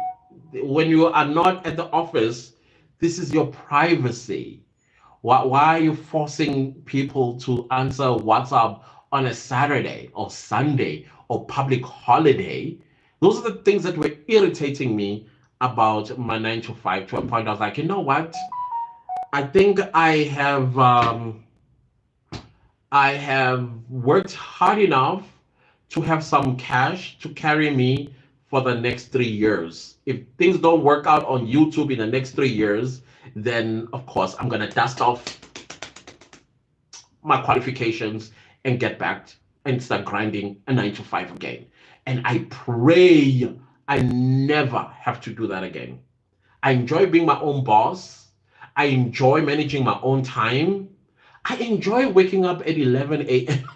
When you are not at the office, this is your privacy. Why are you forcing people to answer WhatsApp on a Saturday or Sunday or public holiday? Those are the things that were irritating me about my 9 to 5 to a point I was like, you know what? I think I have worked hard enough to have some cash to carry me for the next 3 years. If things don't work out on YouTube in the next 3 years, then of course I'm gonna dust off my qualifications and get back and start grinding a 9 to 5 again. And I pray I never have to do that again. I enjoy being my own boss. I enjoy managing my own time. I enjoy waking up at 11 a.m.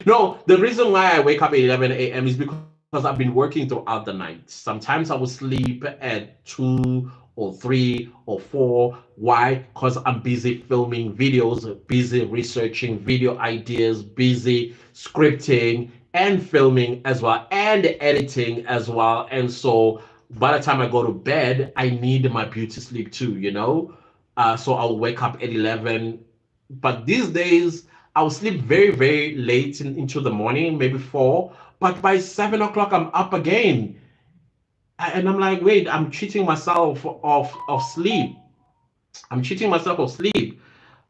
No, the reason why I wake up at 11 a.m. is because I've been working throughout the night. Sometimes I will sleep at 2 or 3 or 4. Why? Because I'm busy filming videos, busy researching video ideas, busy scripting and filming as well, and editing as well. And so by the time I go to bed, I need my beauty sleep too, you know? So I'll wake up at 11. But these days, I'll sleep very, very late into the morning, maybe 4. But by 7 o'clock, I'm up again. And I'm like, wait, I'm cheating myself of sleep. I'm cheating myself of sleep.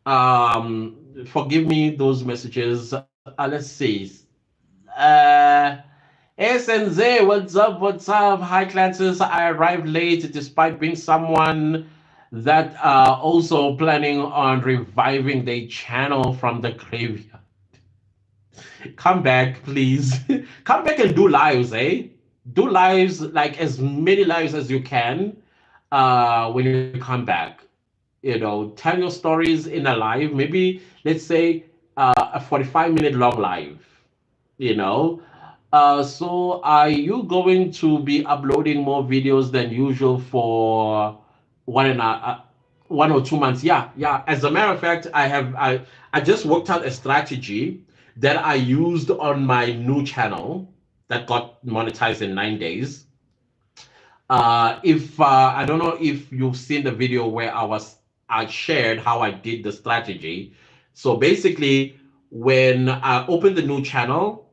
Forgive me those messages. Let's see. Uh, SNZ, what's up? What's up? Hi, classes. I arrived late despite being someone that also planning on reviving the channel from the graveyard. Come back, please. Come back and do lives, eh? Do lives, like as many lives as you can when you come back. You know, tell your stories in a live, maybe let's say a 45-minute long live, you know. So are you going to be uploading more videos than usual for 1 or 2 months? Yeah, yeah. As a matter of fact, I just worked out a strategy that I used on my new channel that got monetized in 9 days. If I don't know if you've seen the video where I shared how I did the strategy. So basically, when I opened the new channel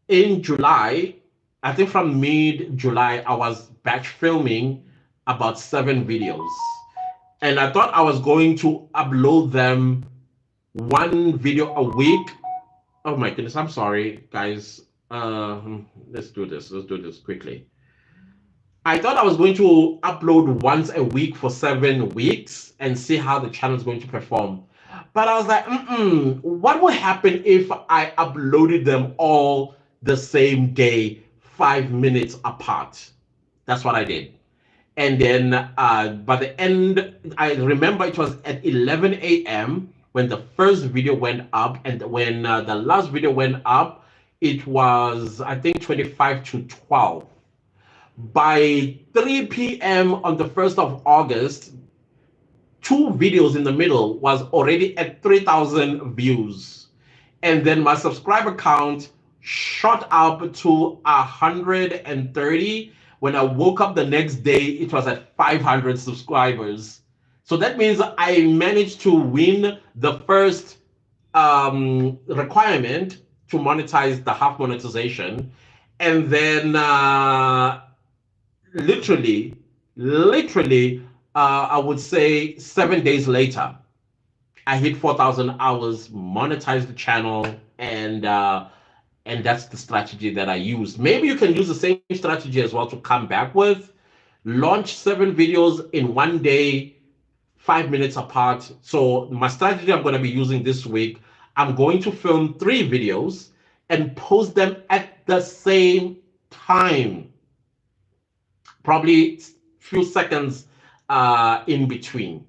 in July, I think from mid July, I was batch filming about 7 videos, and I thought I was going to upload them one video a week. Oh my goodness, I'm sorry, guys. Let's do this. Let's do this quickly. I thought I was going to upload once a week for 7 weeks and see how the channel is going to perform. But I was like, what would happen if I uploaded them all the same day, 5 minutes apart? That's what I did. And then by the end, I remember it was at 11 a.m. when the first video went up, and when the last video went up, it was, I think, 25 to 12. By 3 p.m. on the 1st of August, 2 videos in the middle was already at 3,000 views. And then my subscriber count shot up to 130. When I woke up the next day, it was at 500 subscribers. So that means I managed to win the first requirement to monetize the half monetization. And then literally, I would say 7 days later, I hit 4,000 hours, monetized the channel, and that's the strategy that I use. Maybe you can use the same strategy as well to come back with. Launch 7 videos in one day, 5 minutes apart. So my strategy I'm going to be using this week, I'm going to film 3 videos and post them at the same time. Probably few seconds in between.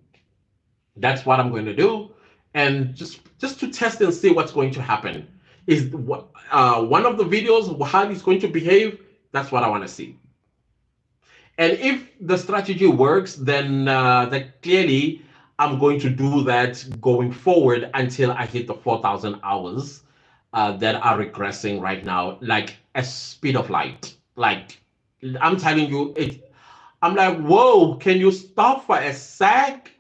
That's what I'm going to do, and just to test and see what's going to happen. Is one of the videos how it's going to behave? That's what I want to see. And if the strategy works, then that clearly I'm going to do that going forward until I hit the 4,000 hours that are regressing right now, like a speed of light. Like, I'm telling you, I'm like, whoa, can you stop for a sec?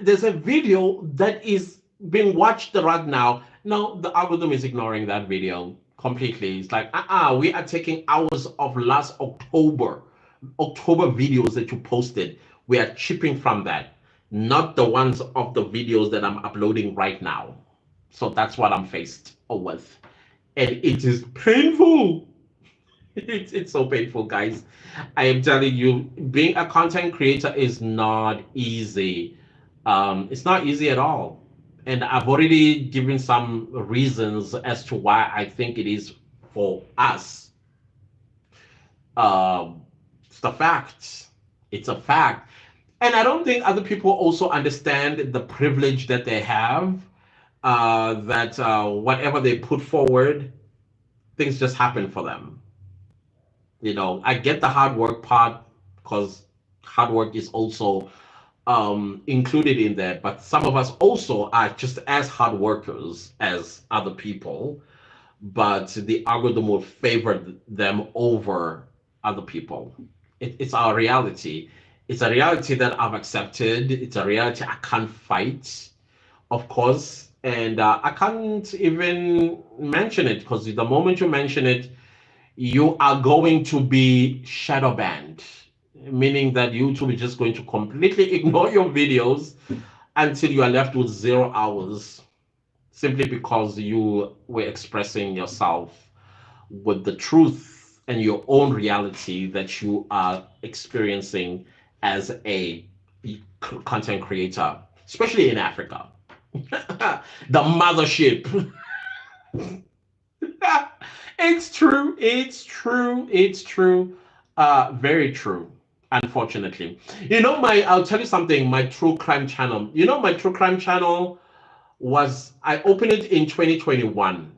There's a video that is being watched right now. No, the algorithm is ignoring that video completely. It's like, we are taking hours of last October videos that you posted. We are chipping from that, not the ones of the videos that I'm uploading right now. So that's what I'm faced with. And it is painful. It's so painful, guys. I am telling you, being a content creator is not easy. It's not easy at all. And I've already given some reasons as to why I think it is for us. It's the fact. It's a fact. And I don't think other people also understand the privilege that they have, that whatever they put forward, things just happen for them. I get the hard work part because hard work is also included in there, but some of us also are just as hard workers as other people, but the algorithm will favor them over other people. It's our reality. It's a reality that I've accepted. It's a reality I can't fight, of course, and I can't even mention it because the moment you mention it, you are going to be shadow banned, meaning that YouTube is just going to completely ignore your videos until you are left with 0 hours, simply because you were expressing yourself with the truth and your own reality that you are experiencing as a content creator, especially in Africa. The mothership. It's true. It's true. It's true. Very true. Unfortunately, I'll tell you something. My true crime channel. My true crime channel I opened it in 2021,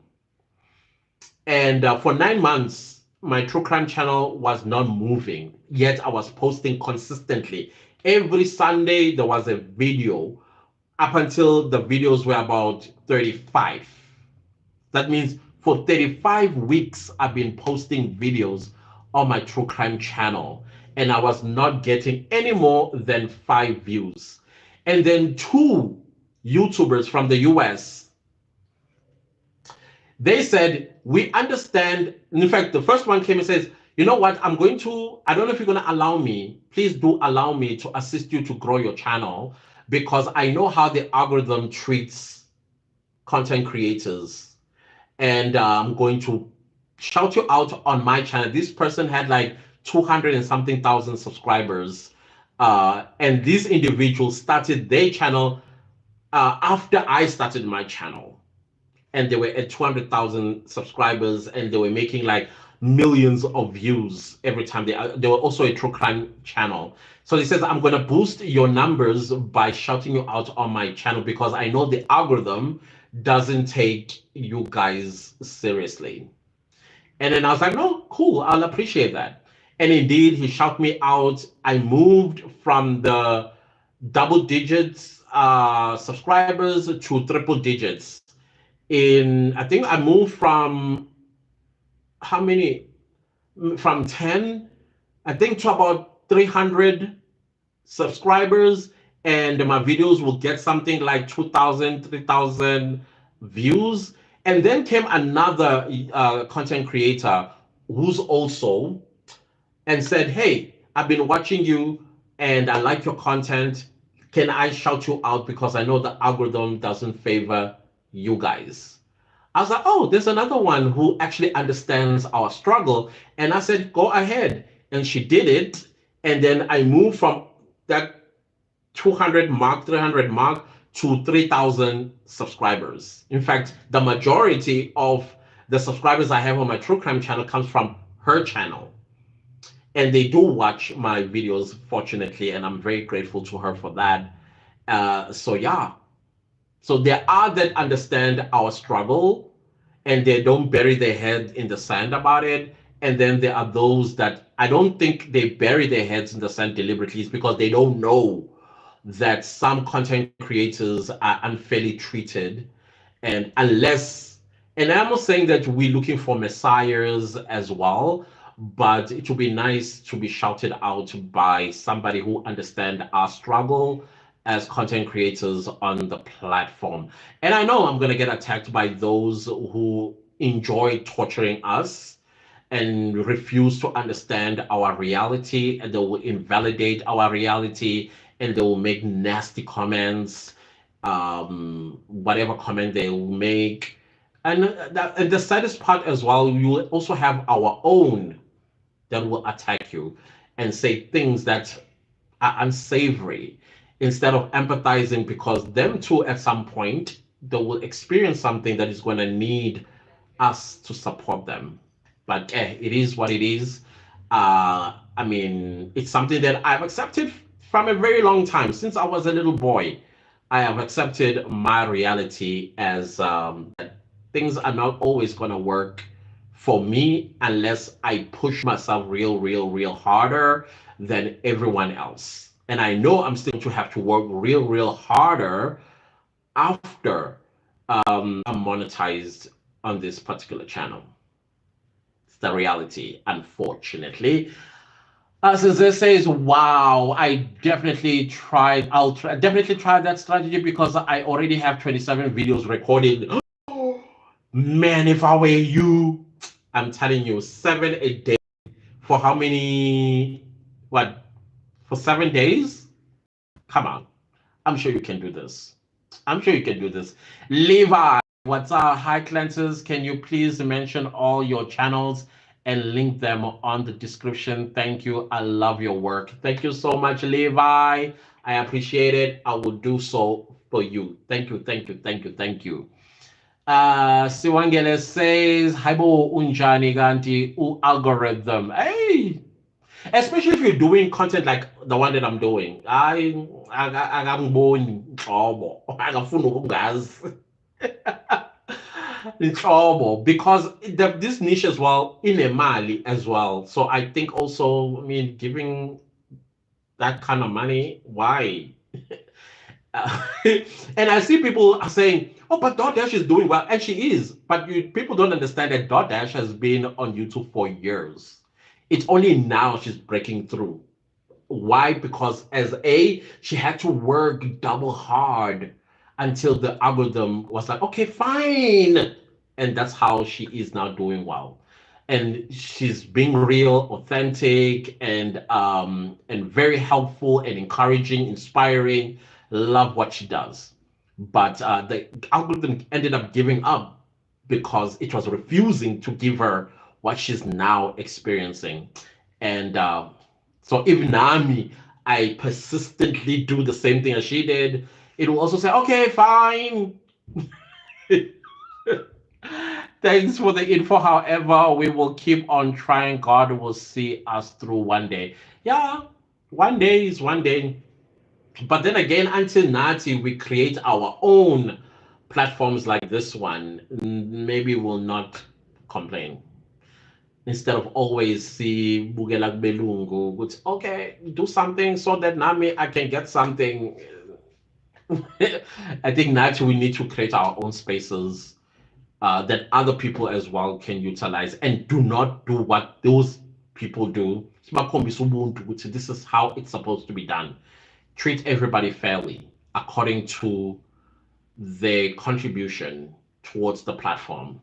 and for 9 months, my true crime channel was not moving. Yet I was posting consistently. Every Sunday there was a video. Up until the videos were about 35. That means for 35 weeks, I've been posting videos on my true crime channel, and I was not getting any more than 5 views. And then two YouTubers from the US, they said, we understand. In fact, the first one came and says, you know what, I don't know if you're going to allow me, please do allow me to assist you to grow your channel, because I know how the algorithm treats content creators, and I'm going to shout you out on my channel. This person had like 200 and something thousand subscribers, and this individual started their channel after I started my channel, and they were at 200,000 subscribers, and they were making like millions of views every time. They were also a true crime channel. So he says, I'm going to boost your numbers by shouting you out on my channel, because I know the algorithm doesn't take you guys seriously. And then I was like, no, cool, I'll appreciate that. And indeed, he shouted me out. I moved from the double digits subscribers to triple digits. I think I moved from how many? From 10, I think, to about 300 subscribers, and my videos will get something like 2,000, 3,000 views. And then came another content creator who's also, and said, hey, I've been watching you and I like your content. Can I shout you out, because I know the algorithm doesn't favor you guys? I was like, oh, there's another one who actually understands our struggle. And I said, go ahead. And she did it. And then I moved from that 200 mark, 300 mark to 3,000 subscribers. In fact, the majority of the subscribers I have on my true crime channel comes from her channel. And they do watch my videos, fortunately, and I'm very grateful to her for that. So yeah. So there are that understand our struggle, and they don't bury their head in the sand about it. And then there are those that I don't think they bury their heads in the sand deliberately. It's because they don't know that some content creators are unfairly treated, and unless, and I'm not saying that we're looking for messiahs as well, but it would be nice to be shouted out by somebody who understand our struggle as content creators on the platform. And I know I'm going to get attacked by those who enjoy torturing us and refuse to understand our reality, and they will invalidate our reality, and they will make nasty comments, whatever comment they will make. And the saddest part as well, you will also have our own that will attack you and say things that are unsavory instead of empathizing, because them too at some point they will experience something that is going to need us to support them. But it is what it is. I mean, it's something that I've accepted from a very long time. Since I was a little boy, I have accepted my reality as things are not always going to work for me unless I push myself real harder than everyone else. And I know I'm still going to have to work real harder after I'm monetized on this particular channel. It's the reality, unfortunately. Since this says, wow, I definitely tried. Definitely try that strategy because I already have 27 videos recorded. Man, if I were you, I'm telling you, 7 a day for how many? What? For 7 days? Come on. I'm sure you can do this. I'm sure you can do this. Levi, what's up? Hi, Cleanses. Can you please mention all your channels and link them on the description? Thank you. I love your work. Thank you so much, Levi. I appreciate it. I will do so for you. Thank you. Thank you. Thank you. Thank you. Siwangele says, Haibo unjani ganti u algorithm. Hey, especially if you're doing content like the one that I'm doing. Angangiboni inhlobo. Angafuni ukungazi. Inhlobo. Because this niche as well, inemali as well. So I think also, I mean, giving that kind of money, why? Uh, and I see people are saying, "Oh, but DoorDash is doing well," and she is. But people don't understand that DoorDash has been on YouTube for years. It's only now she's breaking through. Why? Because she had to work double hard until the algorithm was like, "Okay, fine," and that's how she is now doing well. And she's being real, authentic, and very helpful and encouraging, inspiring. Love what she does. But the algorithm ended up giving up because it was refusing to give her what she's now experiencing. And so if Nami, I persistently do the same thing as she did, it will also say, okay, fine. Thanks for the info. However, we will keep on trying. God will see us through one day. Yeah, one day is one day. But then again, until Nati, we create our own platforms like this one, maybe we'll not complain. Instead of always see Bugela Belungu, which, okay, do something so that Nami, I can get something. I think naturally we need to create our own spaces that other people as well can utilize, and do not do what those people do. This is how it's supposed to be done. Treat everybody fairly according to their contribution towards the platform.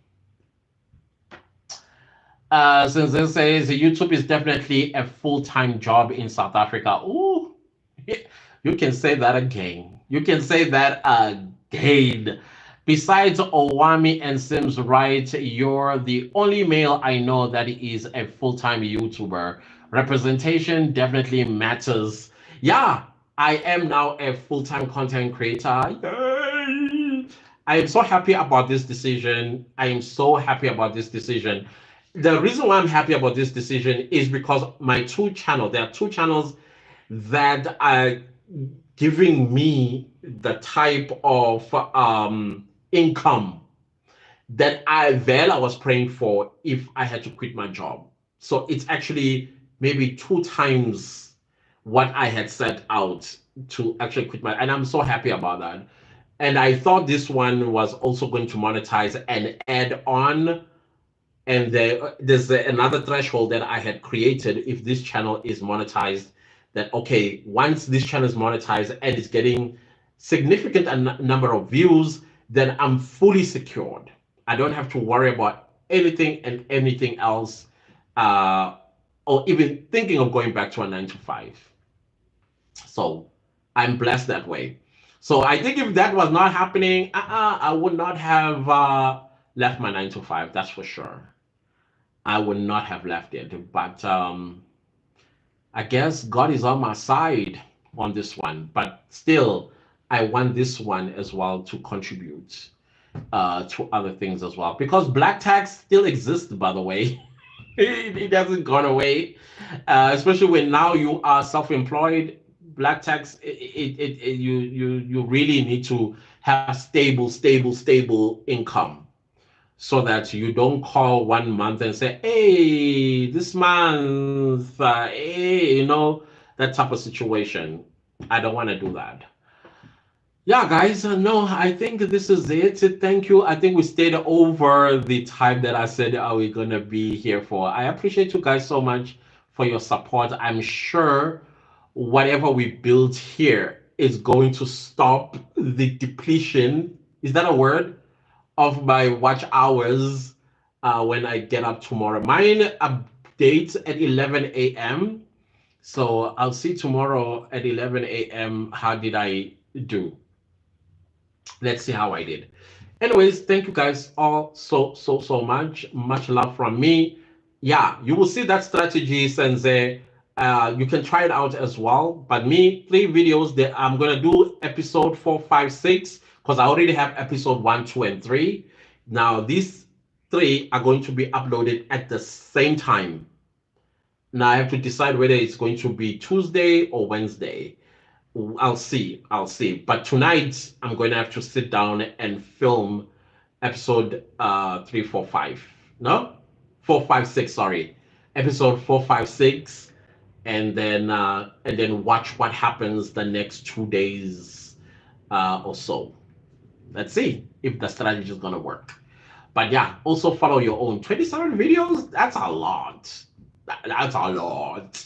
Since this says YouTube is definitely a full-time job in South Africa. Ooh, you can say that again. You can say that again. Besides Owami and Sims Right, you're the only male I know that is a full-time YouTuber. Representation definitely matters. Yeah, I am now a full-time content creator. Yay! I am so happy about this decision. I am so happy about this decision. The reason why I'm happy about this decision is because there are two channels that are giving me the type of income that I was praying for if I had to quit my job. So it's actually maybe two times what I had set out to actually quit my, and I'm so happy about that. And I thought this one was also going to monetize and add on. And there's another threshold that I had created if this channel is monetized. That okay, once this channel is monetized and it's getting significant number of views, then I'm fully secured. I don't have to worry about anything and anything else, uh, or even thinking of going back to a 9 to 5. So I'm blessed that way. So I think if that was not happening, I would not have left my 9 to 5. That's for sure. I would not have left it. But I guess God is on my side on this one. But still, I want this one as well to contribute to other things as well. Because black tax still exists, by the way. It hasn't gone away. Especially when now you are self-employed. Black tax, you really need to have stable income so that you don't call 1 month and say, hey, this month, hey, that type of situation. I don't want to do that. Yeah, guys, no, I think this is it. Thank you. I think we stayed over the time that I said are we gonna be here for. I appreciate you guys so much for your support. I'm sure whatever we build here is going to stop the depletion. Is that a word? Of my watch hours when I get up tomorrow. Mine updates at 11 a.m. So I'll see tomorrow at 11 a.m. How did I do? Let's see how I did. Anyways, thank you guys all so much. Much love from me. Yeah, you will see that strategy, Sensei. You can try it out as well. But me, 3 videos that I'm gonna do episode 4, 5, 6 because I already have episode 1, 2, and 3. Now these 3 are going to be uploaded at the same time. Now I have to decide whether it's going to be Tuesday or Wednesday. I'll see. I'll see. But tonight I'm going to have to sit down and film episode 3, 4, 5. No, 4, 5, 6. Sorry, episode 4, 5, 6, and then watch what happens the next 2 days or so. Let's see if the strategy is gonna work. But yeah, also follow your own 27 videos. That's a lot. That's a lot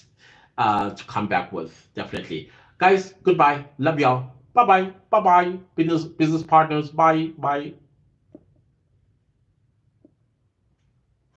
to come back with. Definitely. Guys, goodbye. Love y'all. Bye bye. Bye bye. Business partners. Bye. Bye.